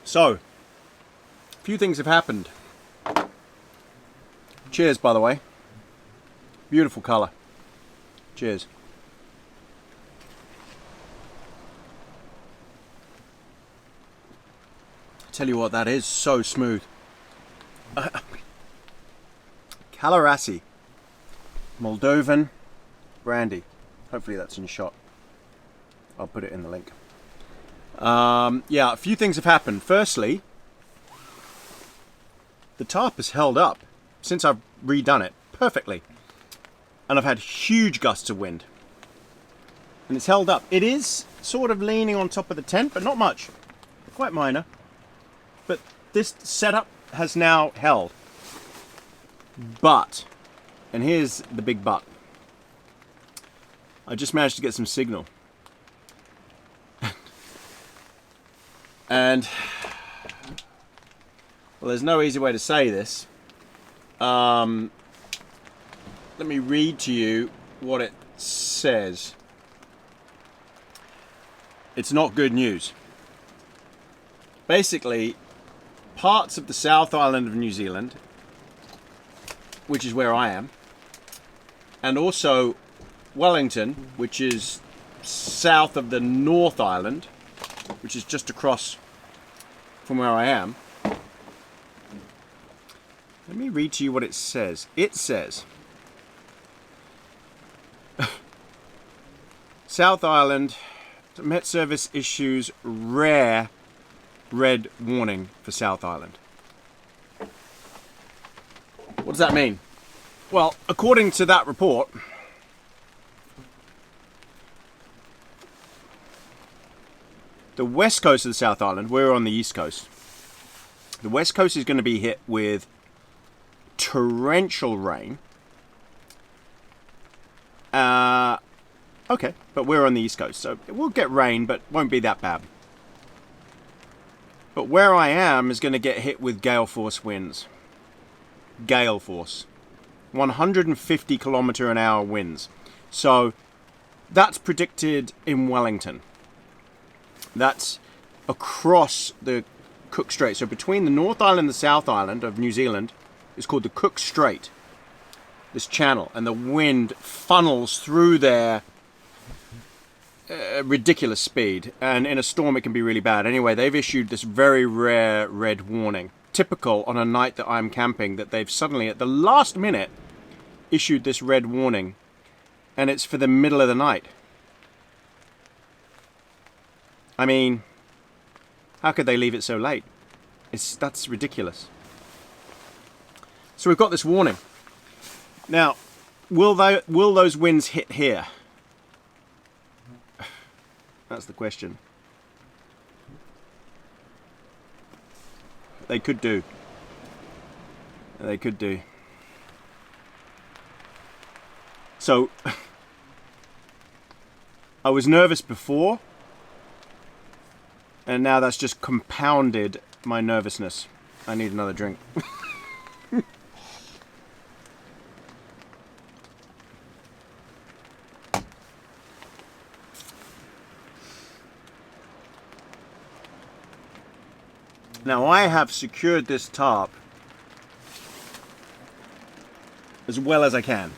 So, a few things have happened. Cheers, by the way. Beautiful colour. Cheers. Tell you what, that is so smooth. Calarassi, Moldovan brandy. Hopefully that's in shot. I'll put it in the link. Yeah, a few things have happened. Firstly, the tarp has held up since I've redone it perfectly. And I've had huge gusts of wind. And it's held up. It is sort of leaning on top of the tent, but not much. Quite minor. But this setup has now held. But, and here's the big but, I just managed to get some signal. And, well, there's no easy way to say this. Let me read to you what it says. It's not good news. Basically, parts of the South Island of New Zealand which is where I am, and also Wellington, which is south of the North Island, which is just across from where I am. Let me read to you what it says. It says, South Island, Met Service issues rare red warning for South Island. What does that mean? Well, according to that report, the west coast of the South Island, we're on the east coast. The west coast is going to be hit with torrential rain. Okay, but we're on the east coast, so it will get rain, but won't be that bad. But where I am is going to get hit with gale force winds. Gale force. 150 kilometer an hour winds. So that's predicted in Wellington. That's across the Cook Strait. So between the North Island and the South Island of New Zealand is called the Cook Strait. This channel, and the wind funnels through there ridiculous speed, and in a storm it can be really bad. Anyway, they've issued this very rare red warning, typical on a night that I'm camping, that they've suddenly at the last minute issued this red warning, and it's for the middle of the night. I mean, how could they leave it so late? That's ridiculous. So we've got this warning. Now, will those winds hit here? That's the question. They could do. They could do. So, I was nervous before, and now that's just compounded my nervousness. I need another drink. Now I have secured this tarp as well as I can.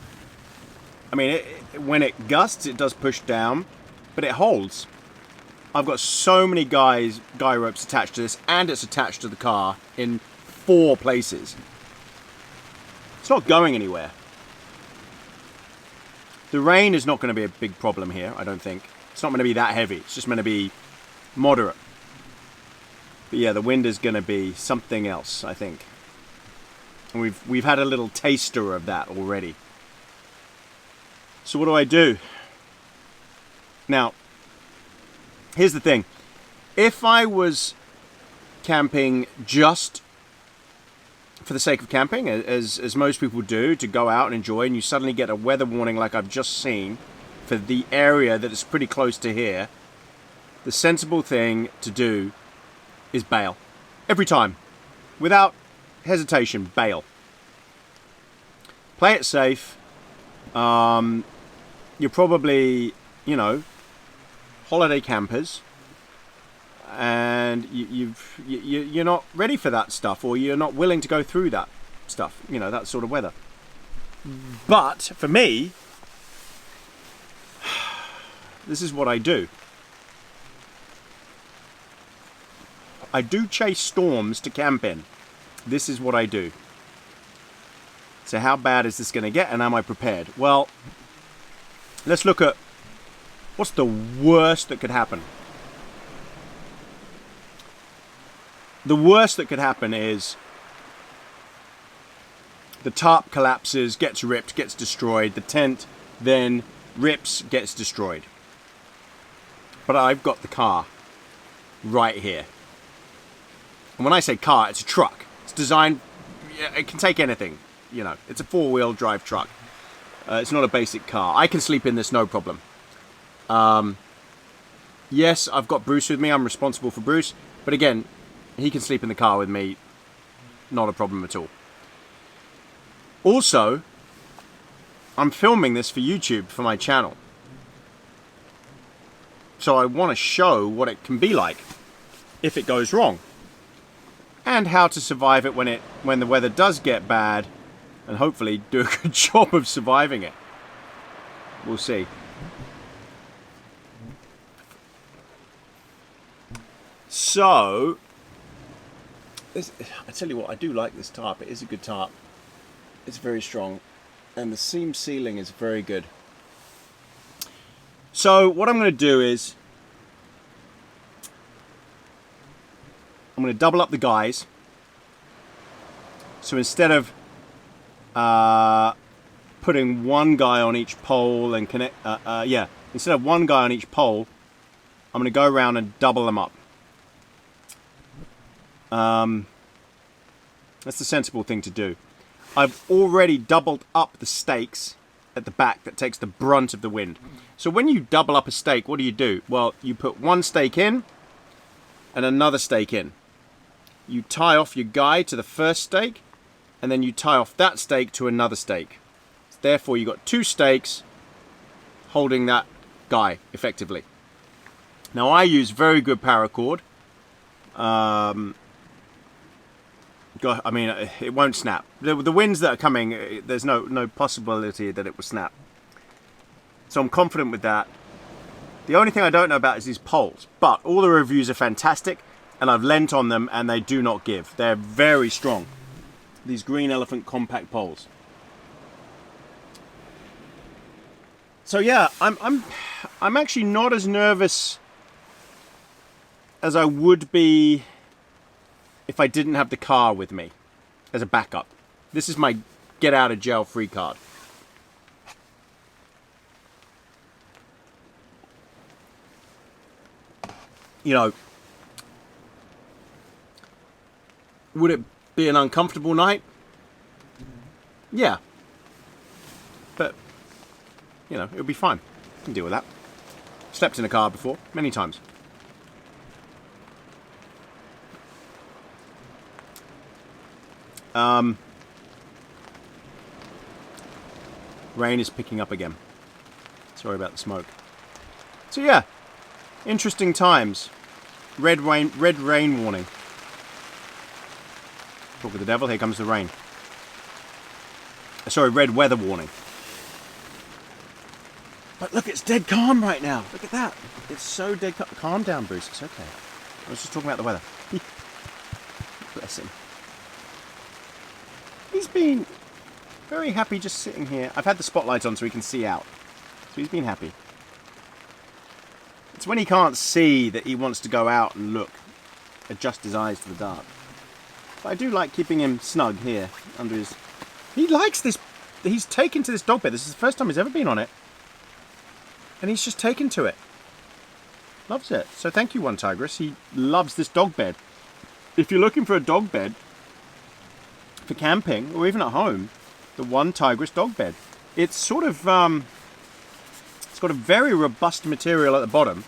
I mean, when it gusts, it does push down, but it holds. I've got so many guy ropes attached to this, and it's attached to the car in 4 places. It's not going anywhere. The rain is not going to be a big problem here, I don't think. It's not going to be that heavy. It's just going to be moderate. But yeah, the wind is going to be something else, I think. And we've had a little taster of that already. So what do I do? Now, here's the thing. If I was camping just for the sake of camping, as most people do, to go out and enjoy, and you suddenly get a weather warning like I've just seen for the area that is pretty close to here, the sensible thing to do is bail. Every time. Without hesitation, bail. Play it safe. You're probably, holiday campers, and you're not ready for that stuff, or you're not willing to go through that stuff, that sort of weather. But for me, this is what I do. I do chase storms to camp in. This is what I do. So how bad is this going to get, and am I prepared? Well, let's look at what's the worst that could happen. The worst that could happen is the tarp collapses, gets ripped, gets destroyed. The tent then rips, gets destroyed. But I've got the car right here. And when I say car, it's a truck. It's designed, it can take anything, It's a 4-wheel drive truck. It's not a basic car. I can sleep in this, no problem. Yes, I've got Bruce with me. I'm responsible for Bruce. But again, he can sleep in the car with me. Not a problem at all. Also, I'm filming this for YouTube, for my channel. So I want to show what it can be like if it goes wrong. And how to survive it when the weather does get bad, and hopefully do a good job of surviving it. We'll see. So, I tell you what, I do like this tarp. It is a good tarp. It's very strong, and the seam sealing is very good. So what I'm going to do is I'm going to double up the guys. So instead of putting one guy on each pole and connect, instead of one guy on each pole, I'm going to go around and double them up. That's the sensible thing to do. I've already doubled up the stakes at the back that takes the brunt of the wind. So when you double up a stake, what do? Well, you put one stake in and another stake in. You tie off your guy to the first stake, and then you tie off that stake to another stake. Therefore, you've got two stakes holding that guy, effectively. Now, I use very good paracord. I mean, it won't snap. The winds that are coming, there's no possibility that it will snap. So I'm confident with that. The only thing I don't know about is these poles. But all the reviews are fantastic, and I've lent on them, and they do not give. They're very strong. These Green Elephant compact poles. So yeah, I'm actually not as nervous as I would be if I didn't have the car with me as a backup. This is my get out of jail free card. You know, would it be an uncomfortable night? Yeah. But, you know, it'll be fine. I can deal with that. Slept in a car before, many times. Rain is picking up again. Sorry about the smoke. So yeah, interesting times. Red rain warning. Talk with the devil, here comes the rain. Sorry, red weather warning. But look, it's dead calm right now. Look at that. It's so dead calm. Calm down, Bruce. It's okay. I was just talking about the weather. Bless him. He's been very happy just sitting here. I've had the spotlight on so he can see out. So he's been happy. It's when he can't see that he wants to go out and look. Adjust his eyes to the dark. But I do like keeping him snug here under his... He likes this. He's taken to this dog bed. This is the first time he's ever been on it. And he's just taken to it. Loves it. So thank you, One Tigress. He loves this dog bed. If you're looking for a dog bed for camping or even at home, the One Tigress dog bed. It's sort of it's got a very robust material at the bottom.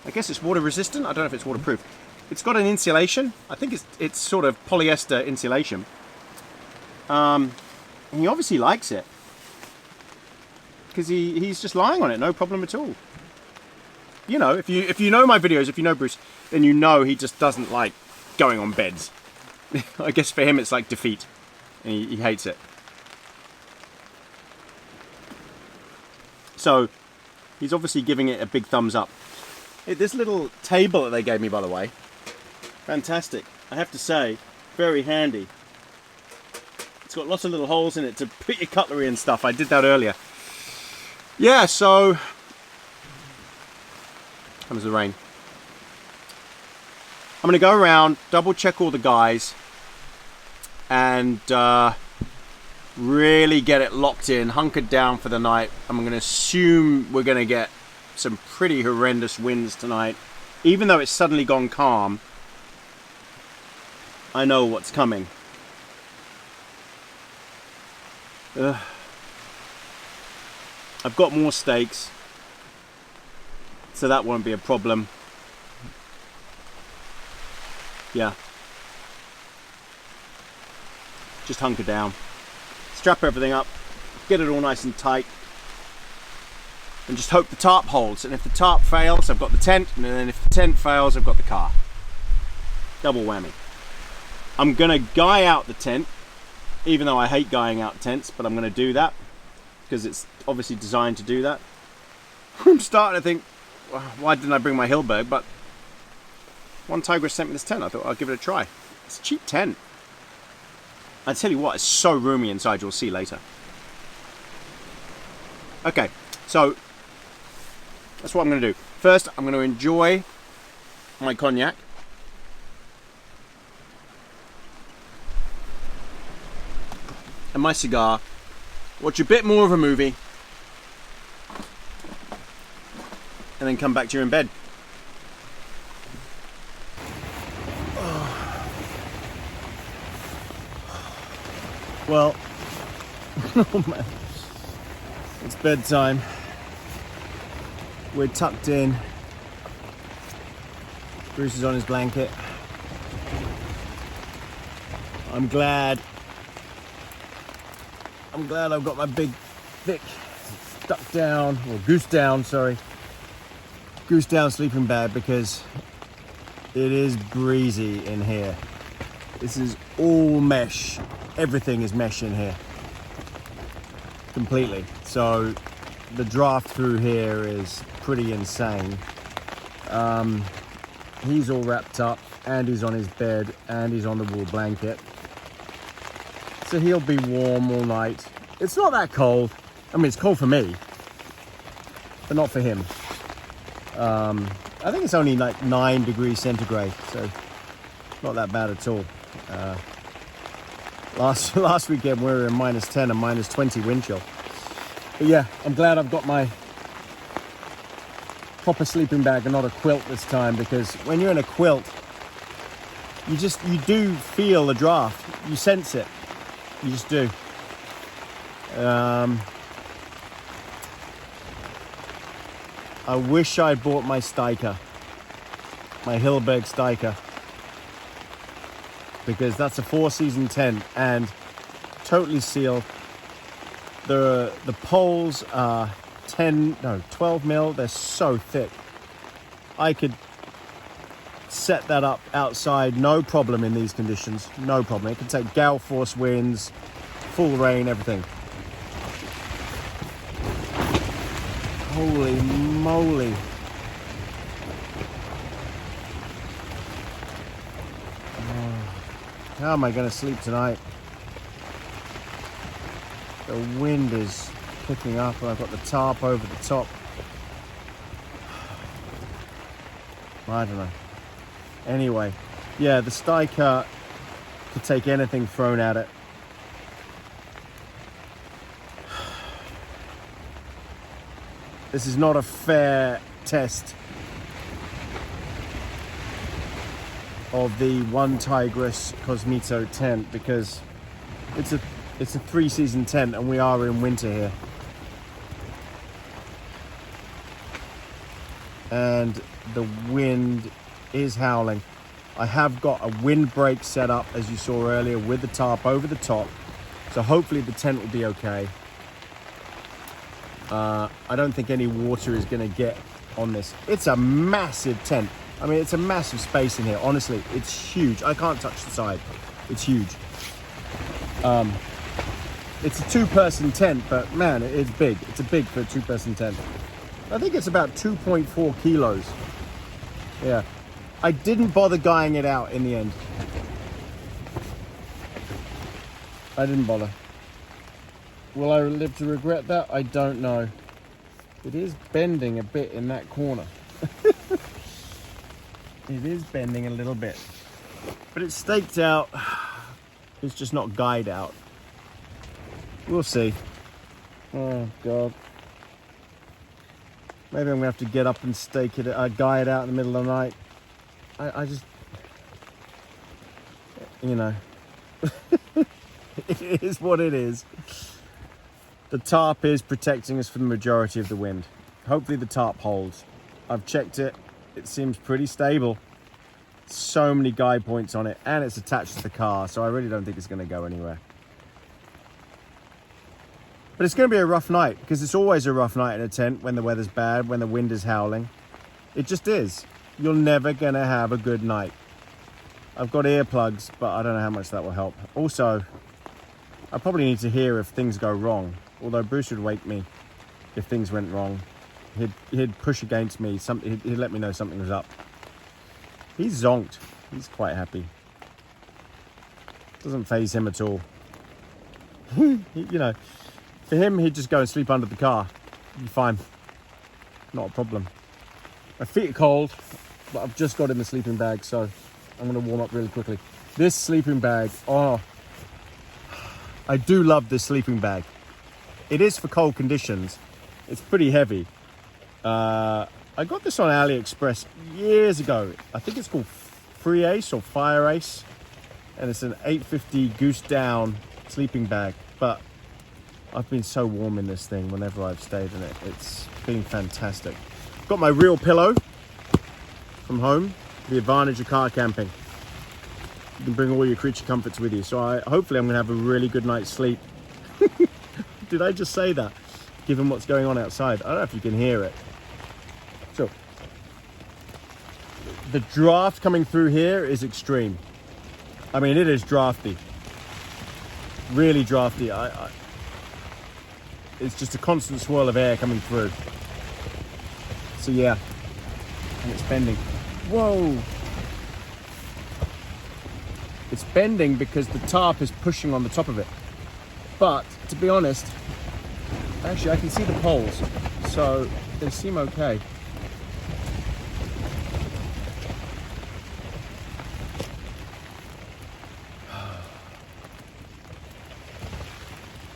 I guess it's water resistant. I don't know if it's waterproof. It's got an insulation. I think it's sort of polyester insulation. And he obviously likes it because he's just lying on it, no problem at all. You know, if you know my videos, if you know Bruce, then you know he just doesn't like going on beds. I guess for him it's like defeat, and he hates it. So he's obviously giving it a big thumbs up. This little table that they gave me, by the way, fantastic. I have to say, very handy. It's got lots of little holes in it to put your cutlery and stuff. I did that earlier. Yeah, so comes the rain. I'm going to go around, double check all the guys, and really get it locked in, hunkered down for the night. I'm going to assume we're going to get some pretty horrendous winds tonight. Even though it's suddenly gone calm, I know what's coming. I've got more stakes, so that won't be a problem. Yeah. Just hunker down. Strap everything up. Get it all nice and tight. And just hope the tarp holds. And if the tarp fails, I've got the tent. And then if the tent fails, I've got the car. Double whammy. I'm going to guy out the tent even though I hate guying out tents, but I'm going to do that because it's obviously designed to do that. I'm starting to think, well, why didn't I bring my Hillberg? But one Tigress sent me this tent. I thought I'll give it a try. It's a cheap tent. I tell you what, it's so roomy inside. You'll see later. Okay, so that's what I'm going to do. First, I'm going to enjoy my cognac. And my cigar. Watch a bit more of a movie. And then come back to you in bed. Well, oh man. It's bedtime. We're tucked in. Bruce is on his blanket. I'm glad I've got my big, thick, stuck down, or goose down, sorry. Goose down sleeping bag because it is breezy in here. This is all mesh. Everything is mesh in here. Completely. So the draft through here is pretty insane. He's all wrapped up, and he's on his bed, and he's on the wool blanket. So he'll be warm all night. It's not that cold. I mean, it's cold for me, but not for him. I think it's only like 9 degrees centigrade, so not that bad at all. Last weekend we were in -10 and -20 wind chill. But yeah, I'm glad I've got my proper sleeping bag and not a quilt this time, because when you're in a quilt, you do feel the draft. You sense it. You just do. I wish I bought my Steiker, my Hillberg Steiker, because that's a 4-season tent and totally sealed. The poles are 12 mil. They're so thick. I could set that up outside, no problem in these conditions. No problem. It can take gale force winds, full rain, everything. Holy moly. How am I going to sleep tonight? The wind is picking up and I've got the tarp over the top. I don't know. Anyway, yeah, the Steiker could take anything thrown at it. This is not a fair test of the one Tigress Cosmito tent, because it's a 3-season tent and we are in winter here. And the wind is howling. I have got a windbreak set up, as you saw earlier, with the tarp over the top. So hopefully the tent will be okay. I don't think any water is going to get on this. It's a massive tent. I mean, it's a massive space in here. Honestly, it's huge. I can't touch the side. It's huge. It's a 2-person tent, but man, it's big. It's big for a 2-person tent. I think it's about 2.4 kilos. Yeah. I didn't bother guying it out in the end. I didn't bother. Will I live to regret that? I don't know. It is bending a bit in that corner. It is bending a little bit. But it's staked out. It's just not guyed out. We'll see. Oh, God. Maybe I'm going to have to get up and stake it, guy it out in the middle of the night. I just, you know, it is what it is. The tarp is protecting us from the majority of the wind. Hopefully the tarp holds. I've checked it. It seems pretty stable. So many guide points on it, and it's attached to the car, so I really don't think it's going to go anywhere. But it's going to be a rough night, because it's always a rough night in a tent when the weather's bad, when the wind is howling. It just is. You're never going to have a good night. I've got earplugs, but I don't know how much that will help. Also, I probably need to hear if things go wrong. Although Bruce would wake me if things went wrong. He'd push against me. He'd let me know something was up. He's zonked. He's quite happy. Doesn't faze him at all. You know, for him, he'd just go and sleep under the car. He'd be fine. Not a problem. My feet are cold, but I've just got in the sleeping bag, so I'm going to warm up really quickly. This sleeping bag, oh, I do love this sleeping bag. It is for cold conditions. It's pretty heavy. I got this on AliExpress years ago. I think it's called Free Ace or Fire Ace. And it's an 850 goose down sleeping bag. But I've been so warm in this thing whenever I've stayed in it. It's been fantastic. Got my real pillow from home. The advantage of car camping. You can bring all your creature comforts with you. So hopefully I'm going to have a really good night's sleep. Did I just say that? Given what's going on outside. I don't know if you can hear it. So, the draft coming through here is extreme. I mean, it is drafty. Really drafty. It's just a constant swirl of air coming through. So yeah, and it's bending. Whoa! It's bending because the tarp is pushing on the top of it. But, to be honest, actually I can see the poles, so they seem okay.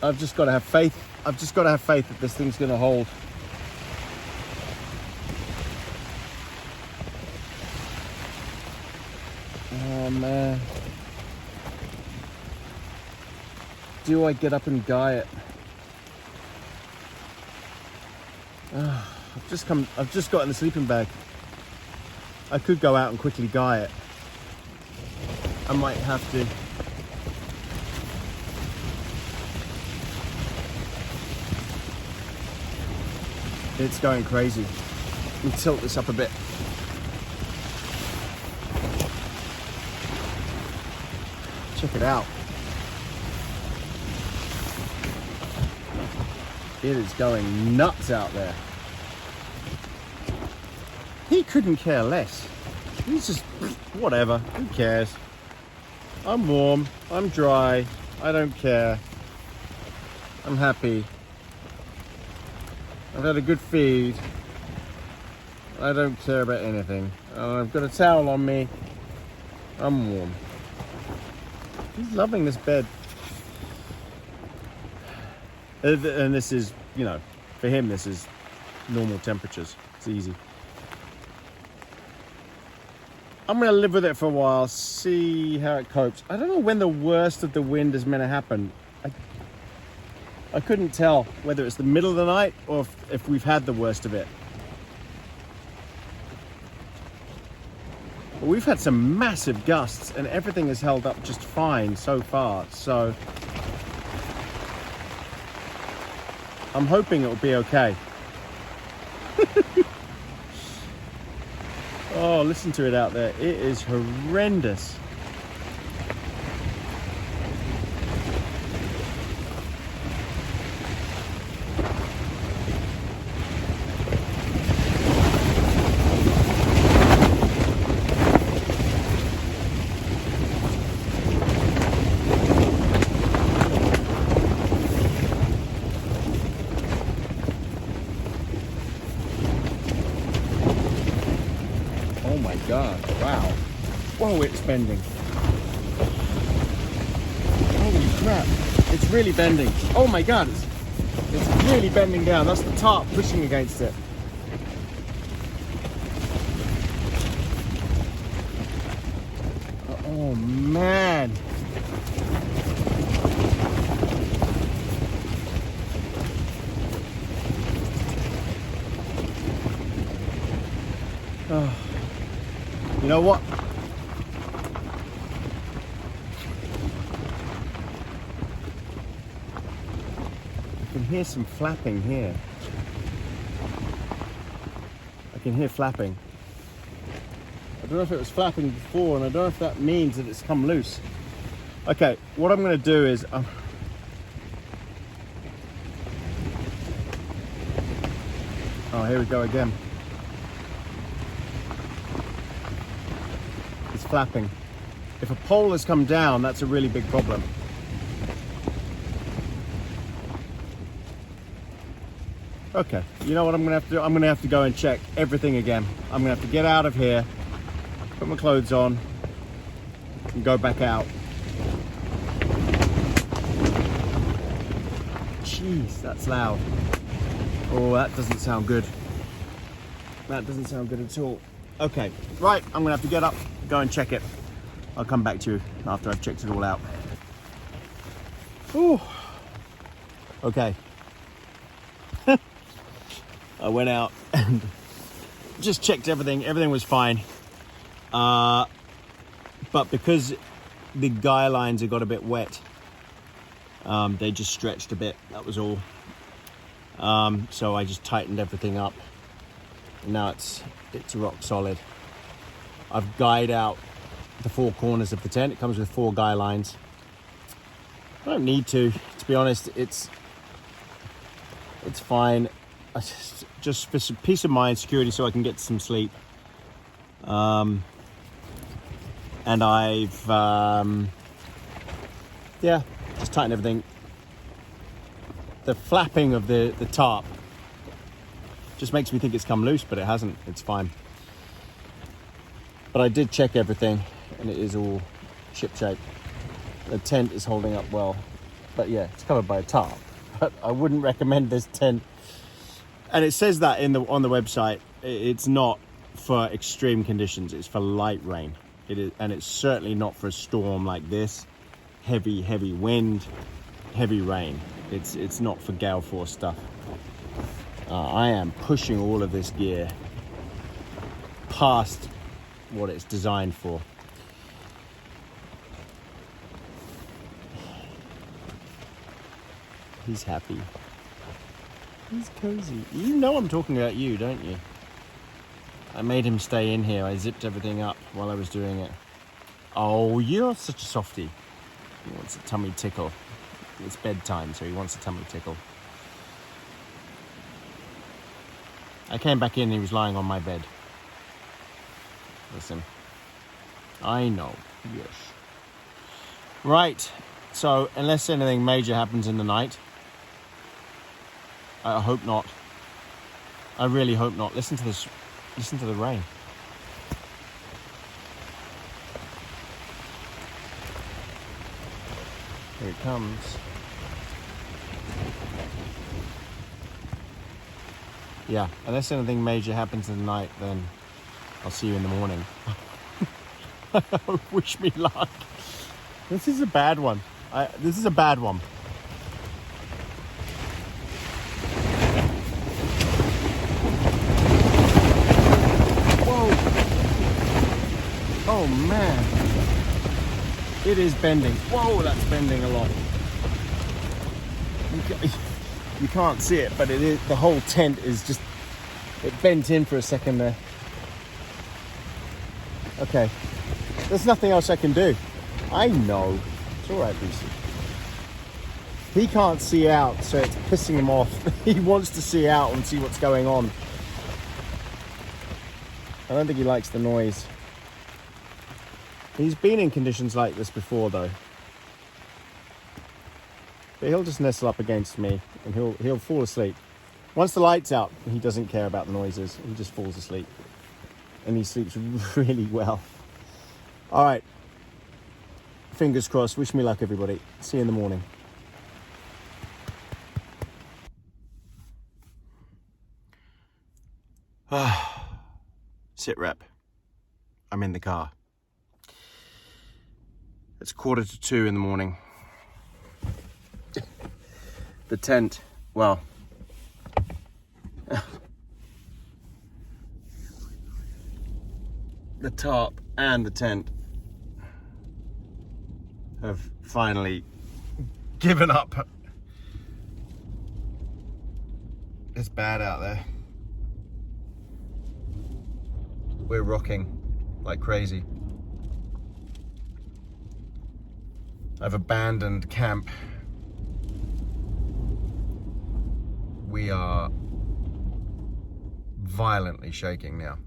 I've just got to have faith. I've just got to have faith that this thing's going to hold. Oh man. Do I get up and guy it? I've just got in the sleeping bag. I could go out and quickly guy it. I might have to. It's going crazy. Let me tilt this up a bit. Check it out. It is going nuts out there. He couldn't care less. He's just, whatever, who cares? I'm warm, I'm dry, I don't care. I'm happy. I've had a good feed. I don't care about anything. I've got a towel on me. I'm warm. He's loving this bed. And this is, you know, for him this is normal temperatures. It's easy. I'm going to live with it for a while, see how it copes. I don't know when the worst of the wind is meant to happen. I couldn't tell whether it's the middle of the night or if we've had the worst of it. But we've had some massive gusts and everything has held up just fine so far. So I'm hoping it'll be okay. Oh, listen to it out there. It is horrendous. God, wow. Whoa, it's bending. Holy crap. It's really bending. Oh my God, it's really bending down. That's the tarp pushing against it. Oh man. Oh. You know what? I can hear some flapping here. I can hear flapping. I don't know if it was flapping before, and I don't know if that means that it's come loose. Okay, what I'm going to do is Oh, here we go again. It's flapping. If a pole has come down, that's a really big problem. Okay, you know what I'm gonna have to do? I'm gonna have to go and check everything again. I'm gonna have to get out of here, put my clothes on, and go back out. Jeez, that's loud. Oh, that doesn't sound good. That doesn't sound good at all. Okay, right, I'm gonna have to get up, go and check it. I'll come back to you after I've checked it all out. Ooh. Okay. I went out and just checked everything. Everything was fine. But because the guy lines have got a bit wet, they just stretched a bit. That was all. So I just tightened everything up. Now it's rock solid. I've guyed out the four corners of the tent. It comes with 4 guy lines. I don't need to be honest. It's fine. Just for some peace of mind, security, so I can get some sleep. And I've yeah, just tighten everything. The flapping of the tarp just makes me think it's come loose, but it hasn't. It's fine. But I did check everything, and it is all shipshape. The tent is holding up well, but yeah, it's covered by a tarp. But I wouldn't recommend this tent. And it says that on the website. It's not for extreme conditions. It's for light rain. It is, and it's certainly not for a storm like this. Heavy wind, heavy rain. It's not for gale force stuff. I am pushing all of this gear past what it's designed for. He's happy. He's cozy. You know I'm talking about you, don't you? I made him stay in here. I zipped everything up while I was doing it. Oh, you're such a softie. He wants a tummy tickle. It's bedtime, so he wants a tummy tickle. I came back in and he was lying on my bed. Listen. I know. Yes. Right. So, unless anything major happens in the night, I hope not. I really hope not. Listen to this. Listen to the rain. Here it comes. Yeah, unless anything major happens in the night, then I'll see you in the morning. Wish me luck. This is a bad one. This is a bad one. Whoa. Oh man. It is bending. Whoa, that's bending a lot. You can't see it, but it is. The whole tent is just, it bent in for a second there. Okay. There's nothing else I can do. I know. It's all right, Lucy. He can't see out, so it's pissing him off. He wants to see out and see what's going on. I don't think he likes the noise. He's been in conditions like this before, though. But he'll just nestle up against me, and he'll fall asleep. Once the light's out, he doesn't care about the noises. He just falls asleep. And he sleeps really well. All right. Fingers crossed. Wish me luck, everybody. See you in the morning. Sit rep. I'm in the car. It's 1:45 in the morning. The tent, well, the tarp and the tent have finally given up. It's bad out there. We're rocking like crazy. I've abandoned camp. We are violently shaking now.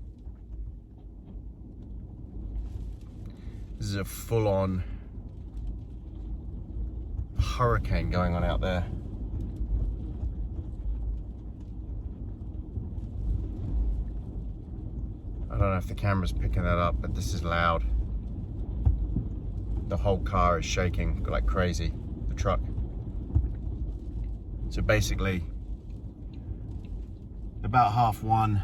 This is a full-on hurricane going on out there. I don't know if the camera's picking that up, but this is loud. The whole car is shaking like crazy, the truck. So basically, about 1:30,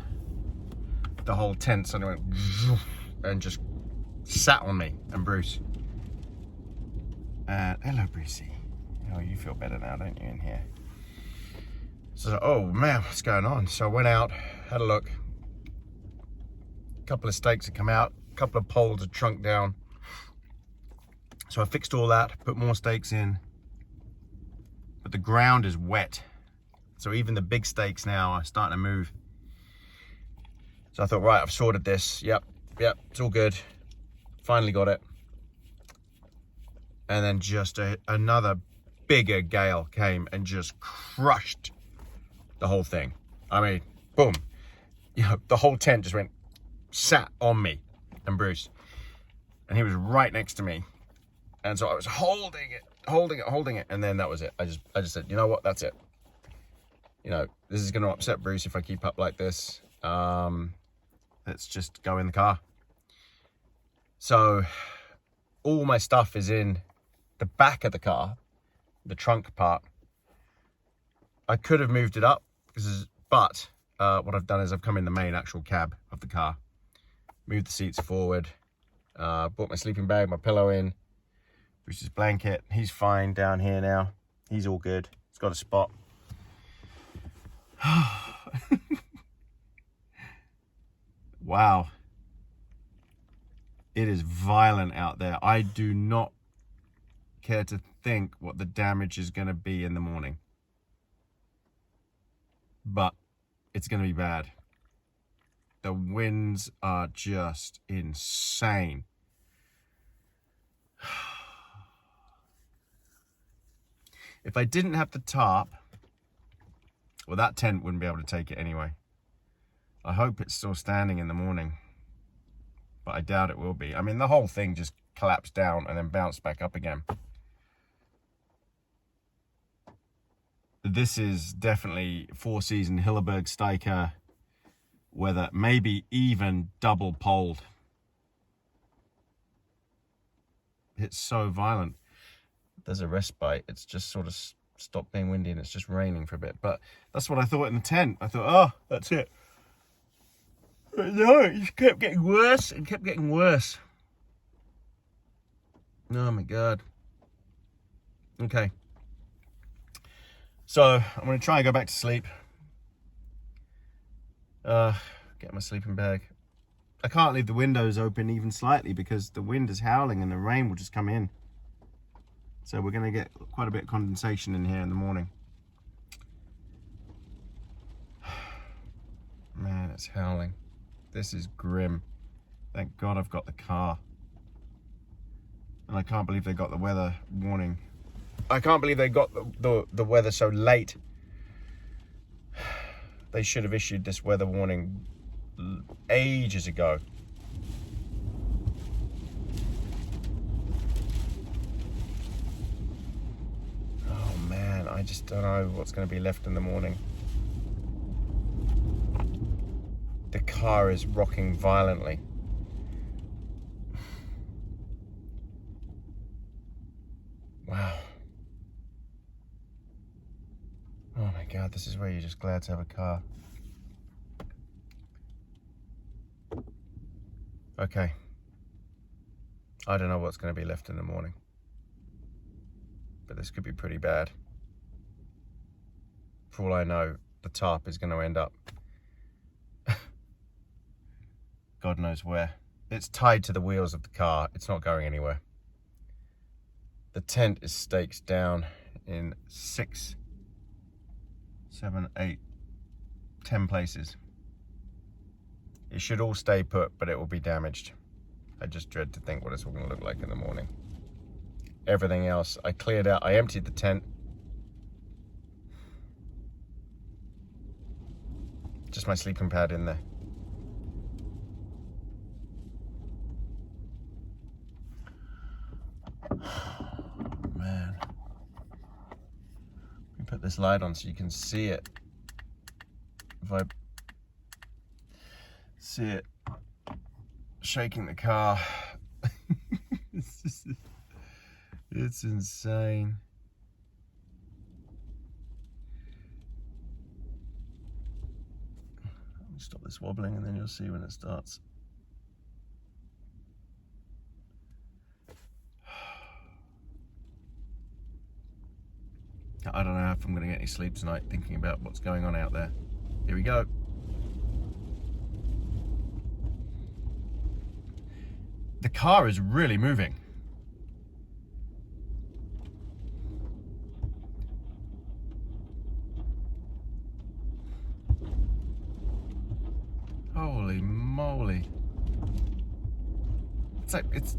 the whole tent suddenly went and just sat on me and Bruce. And hello, Brucey. Oh, you feel better now, don't you, in here? So, oh man, what's going on? So I went out, had a look. A couple of stakes had come out, a couple of poles had shrunk down. So I fixed all that, put more stakes in. But the ground is wet. So even the big stakes now are starting to move. So I thought, right, I've sorted this. Yep, it's all good. Finally got it. And then just another bigger gale came and just crushed the whole thing. I mean, boom. You know, the whole tent just sat on me and Bruce. And he was right next to me. And so I was holding it. And then that was it. I just said, you know what, that's it. You know, this is going to upset Bruce if I keep up like this. Let's just go in the car. So all my stuff is in the back of the car, the trunk part. I could have moved it up, but what I've done is I've come in the main actual cab of the car, moved the seats forward, brought my sleeping bag, my pillow in, Bruce's blanket. He's fine down here now. He's all good. He's got a spot. Wow. It is violent out there. I do not care to think what the damage is going to be in the morning. But it's going to be bad. The winds are just insane. If I didn't have the tarp, well, that tent wouldn't be able to take it anyway. I hope it's still standing in the morning, but I doubt it will be. I mean, the whole thing just collapsed down and then bounced back up again. This is definitely four-season Hilleberg Steiker weather, maybe even double poled. It's so violent. There's a respite. It's just sort of stopped being windy and it's just raining for a bit. But that's what I thought in the tent. I thought, oh, that's it. But no, it just kept getting worse and kept getting worse. Oh my God. Okay. So I'm going to try and go back to sleep. Get my sleeping bag. I can't leave the windows open even slightly because the wind is howling and the rain will just come in. So we're going to get quite a bit of condensation in here in the morning. Man, it's howling. This is grim. Thank God I've got the car. And I can't believe they got the weather warning. I can't believe they got the weather so late. They should have issued this weather warning ages ago. Oh man, I just don't know what's going to be left in the morning. The car is rocking violently. Wow. Oh my God, this is where you're just glad to have a car. Okay. I don't know what's going to be left in the morning. But this could be pretty bad. For all I know, the tarp is going to end up God knows where. It's tied to the wheels of the car. It's not going anywhere. The tent is staked down in 6, 7, 8, 10 places. It should all stay put, but it will be damaged. I just dread to think what it's all going to look like in the morning. Everything else, I cleared out. I emptied the tent. just my sleeping pad in there. Man. Let me put this light on so you can see it. If I see it shaking the car. It's insane. Stop this wobbling and then you'll see when it starts. I don't know if I'm going to get any sleep tonight thinking about what's going on out there. Here we go. The car is really moving. Holy moly. It's like, it's...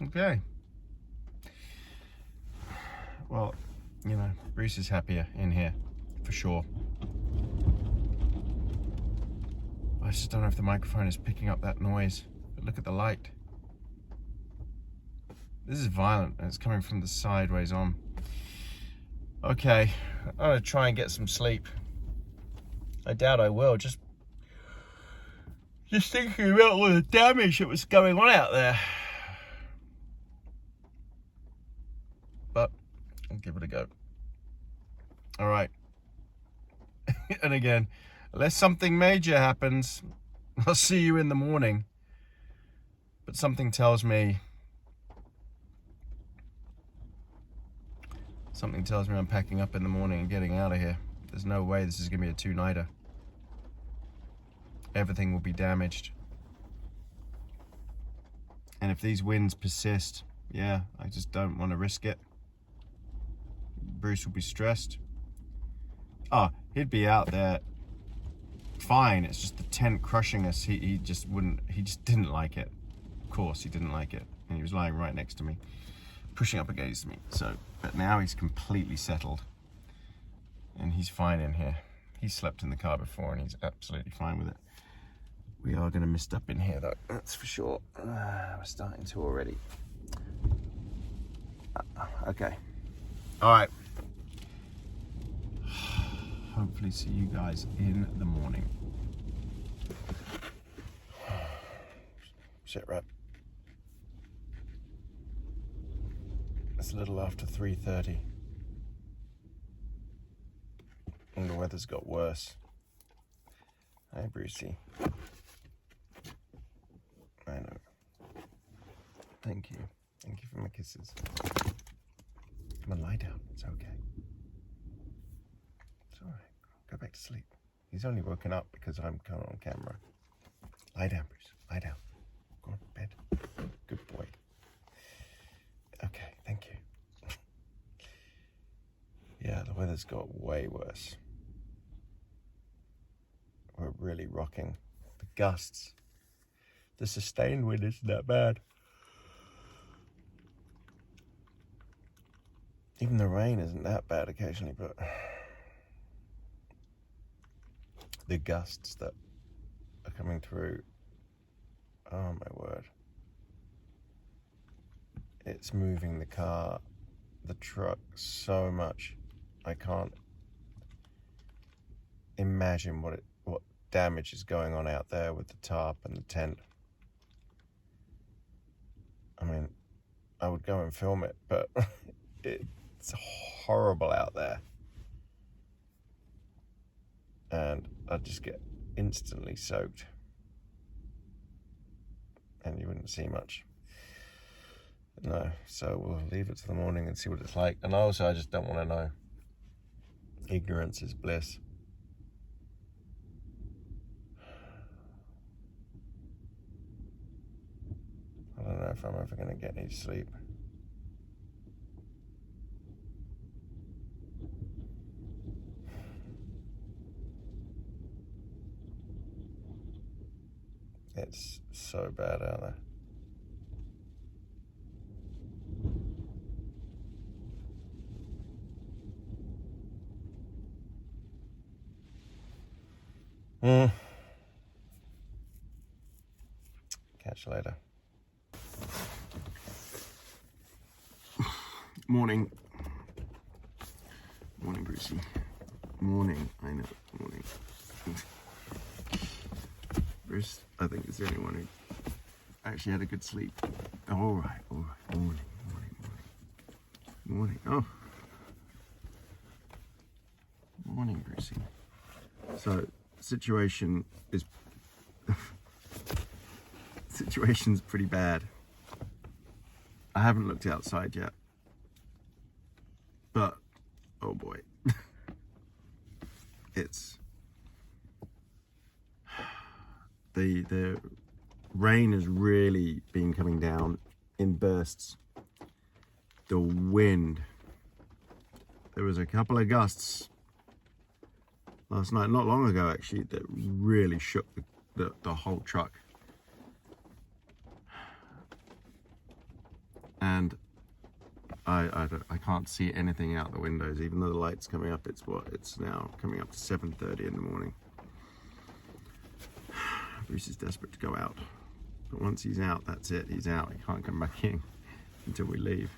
Okay. Well, you know, Bruce is happier in here, for sure. I just don't know if the microphone is picking up that noise. But look at the light. This is violent, and it's coming from the sideways on. Okay, I'm gonna try and get some sleep. I doubt I will, just thinking about all the damage that was going on out there. But I'll give it a go. All right. And again, unless something major happens, I'll see you in the morning. But something tells me I'm packing up in the morning and getting out of here. There's no way this is gonna be a two-nighter. Everything will be damaged. And if these winds persist, yeah, I just don't want to risk it. Bruce will be stressed. Oh, he'd be out there fine. It's just the tent crushing us. He just didn't like it. Of course he didn't like it. And he was lying right next to me, pushing up against me. So, but now he's completely settled. And he's fine in here. He's slept in the car before and he's absolutely fine with it. We are going to mist up in here though, that's for sure. We're starting to already. Okay. All right. Hopefully see you guys in the morning. Shit, right. It's a little after 3:30. And the weather's got worse. Hi, Brucey. I know. Thank you. Thank you for my kisses. Come on, lie down. It's okay. It's all right. Go back to sleep. He's only woken up because I'm kind of on camera. Lie down, Bruce. Lie down. Go on, bed. Good boy. Okay, thank you. Yeah, the weather's got way worse. We're really rocking. The gusts. The sustained wind isn't that bad. Even the rain isn't that bad occasionally, but the gusts that are coming through, oh my word. It's moving the car, the truck so much. I can't imagine what damage is going on out there with the tarp and the tent. I mean, I would go and film it, but it's horrible out there. And I'd just get instantly soaked. And you wouldn't see much. No, so we'll leave it to the morning and see what it's like. And also, I just don't want to know. Ignorance is bliss. I don't know if I'm ever going to get any sleep. It's so bad out there. Catch you later. Morning. Morning, Brucey. Morning. I know. Morning. Bruce, I think, is the only one who actually had a good sleep. Oh, all right. Morning. Oh. Morning, Brucey. So, situation's pretty bad. I haven't looked outside yet, but oh boy, it's the rain has really been coming down in bursts. The wind, there was a couple of gusts last night, not long ago actually, that really shook the whole truck. And I can't see anything out the windows, even though the light's coming up. It's now coming up to 7:30 in the morning. Bruce is desperate to go out, but once he's out, that's it. He's out. He can't come back in until we leave.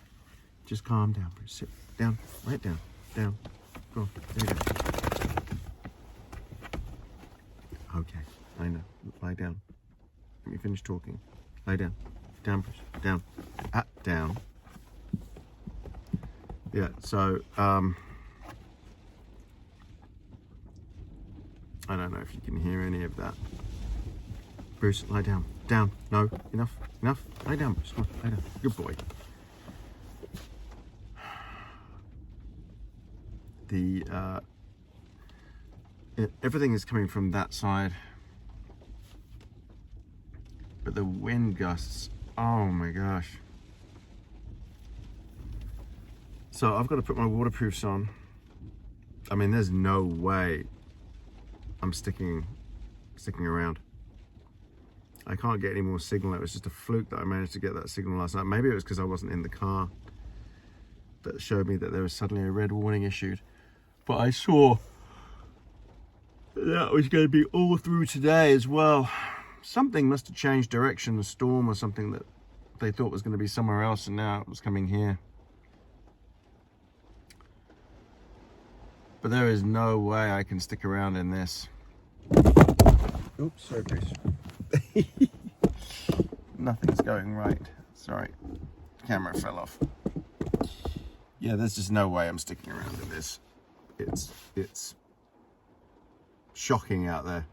Just calm down, Bruce. Sit down. Right down. Down. Go on. There you go. Okay. I know. Lie down. Let me finish talking. Lie down. Down, Bruce. Down. Down. Yeah, so, I don't know if you can hear any of that. Bruce, lie down. Down. No. Enough. Lie down, Bruce. Come on, lie down. Good boy. Everything is coming from that side. But the wind gusts, oh my gosh. So I've got to put my waterproofs on. I mean, there's no way I'm sticking around. I can't get any more signal. It was just a fluke that I managed to get that signal last night. Maybe it was because I wasn't in the car that showed me that there was suddenly a red warning issued. But I saw that was going to be all through today as well. Something must have changed direction, the storm or something that they thought was going to be somewhere else, and now it was coming here. But there is no way I can stick around in this. Oops, sorry, Bruce. Nothing's going right. Sorry, the camera fell off. Yeah, there's just no way I'm sticking around in this. It's shocking out there.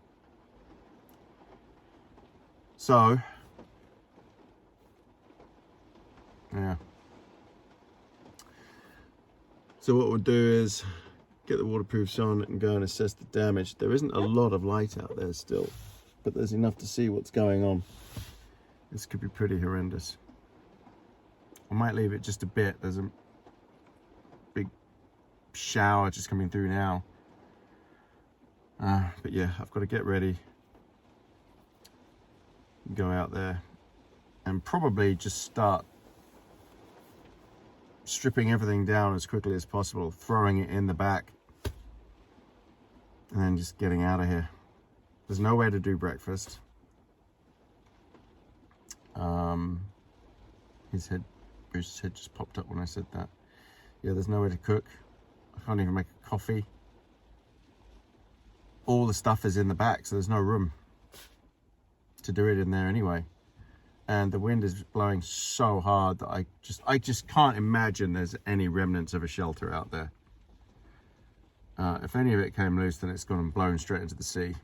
So, yeah. So what we'll do is get the waterproofs on and go and assess the damage. There isn't a lot of light out there still, but there's enough to see what's going on. This could be pretty horrendous. I might leave it just a bit. There's a big shower just coming through now. But yeah, I've got to get ready, go out there, and probably just start stripping everything down as quickly as possible, throwing it in the back, and then just getting out of here. There's no way to do breakfast. Bruce's head just popped up when I said that. Yeah, there's no way to cook. I can't even make a coffee. All the stuff is in the back, so there's no room to do it in there anyway. And the wind is blowing so hard that I just can't imagine there's any remnants of a shelter out there. If any of it came loose, then it's gone and blown straight into the sea.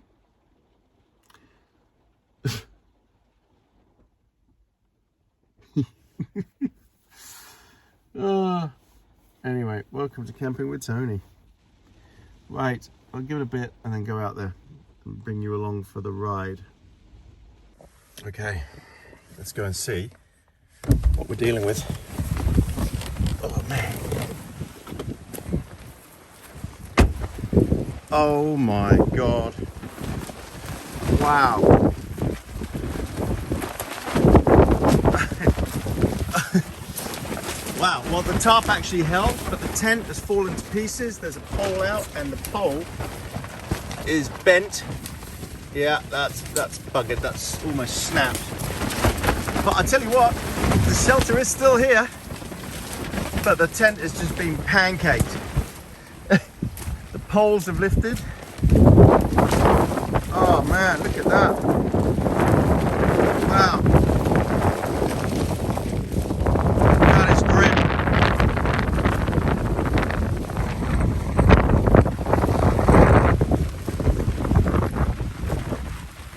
Anyway, welcome to Camping with Tony. Right, I'll give it a bit and then go out there and bring you along for the ride. Okay, let's go and see what we're dealing with. Oh man. Oh my God. Wow. Wow, well the tarp actually held, but the tent has fallen to pieces. There's a pole out and the pole is bent. Yeah, that's buggered, that's almost snapped. But I tell you what, the shelter is still here, but the tent has just been pancaked. The poles have lifted. Oh man, look at that. Wow. That is grim.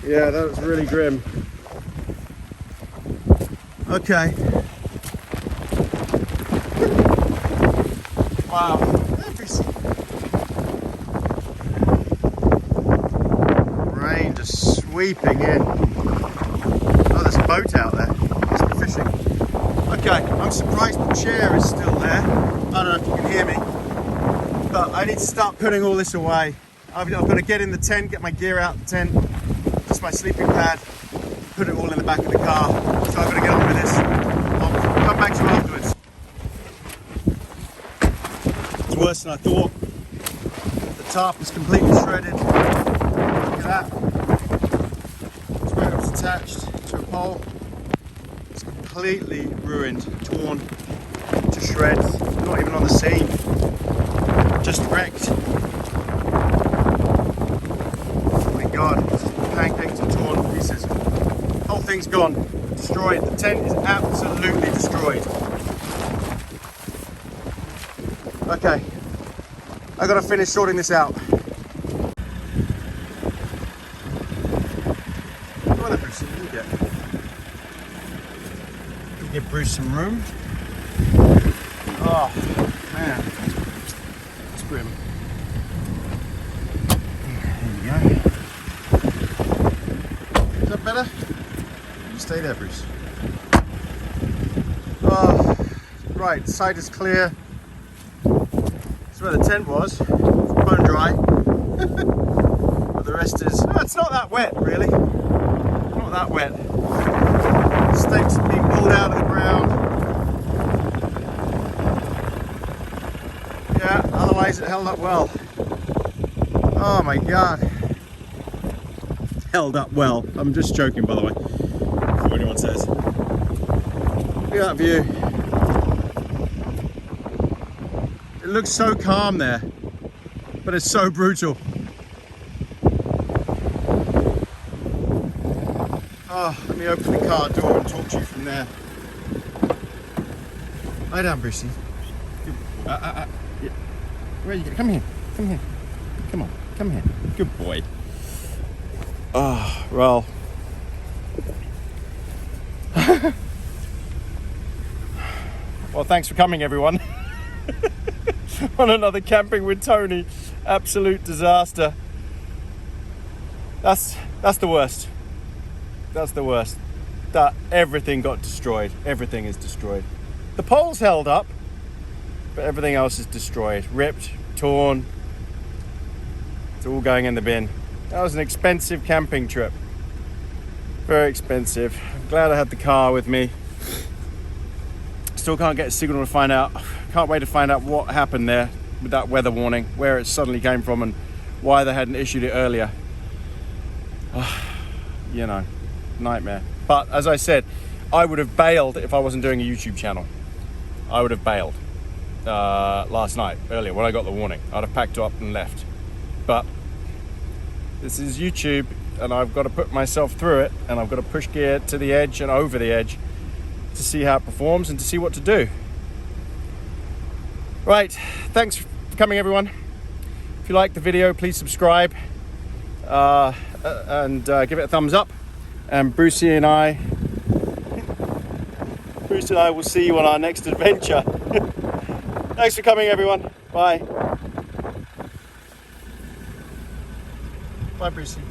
Yeah, that was really grim. Okay. Wow. Rain just sweeping in. Oh, there's a boat out there. There's some fishing. Okay, I'm surprised the chair is still there. I don't know if you can hear me. But I need to start putting all this away. I've got to get in the tent, get my gear out of the tent. Just my sleeping pad. Put it all in the back of the car. So I've got to get on with this. I'll come back to you afterwards. It's worse than I thought. The tarp is completely shredded. Look at that. It's where it was attached to a pole. It's completely ruined, torn to shreds. Not even on the seam. Just wrecked. Oh my god, it's pancaked and torn to pieces. Whole thing's gone, destroyed. The tent is absolutely destroyed. Okay, I gotta finish sorting this out. Come on, Bruce, you give Bruce some room. Oh man, it's grim. There you go. Is that better? Stay there, Bruce. Oh, right, side is clear. That's where the tent was. Bone dry. But the rest is, it's not that wet, really. Not that wet. Stakes being pulled out of the ground. Yeah, otherwise it held up well. Oh my god. Held up well. I'm just joking, by the way. Before anyone says. Look at that view. It looks so calm there, but it's so brutal. Oh, let me open the car door and talk to you from there. Lie down, Brucey. Yeah. Where are you going? Come here. Come here. Come on. Come here. Good boy. Oh, well. Well, thanks for coming, everyone. On another Camping with Tony. Absolute disaster. That's the worst. That's the worst. That everything got destroyed. Everything is destroyed. The poles held up, but everything else is destroyed. Ripped, torn. It's all going in the bin. That was an expensive camping trip. Very expensive. I'm glad I had the car with me. Still can't get a signal to find out. Can't wait to find out what happened there with that weather warning, where it suddenly came from and why they hadn't issued it earlier. You know, nightmare. But as I said, I would have bailed if I wasn't doing a YouTube channel. I would have bailed last night, earlier, when I got the warning. I'd have packed up and left. But this is YouTube, and I've got to put myself through it, and I've got to push gear to the edge and over the edge to see how it performs and to see what to do. Right, thanks for coming, everyone. If you like the video, please subscribe and give it a thumbs up. And Bruce and I will see you on our next adventure. Thanks for coming, everyone. Bye. Bye, Brucey.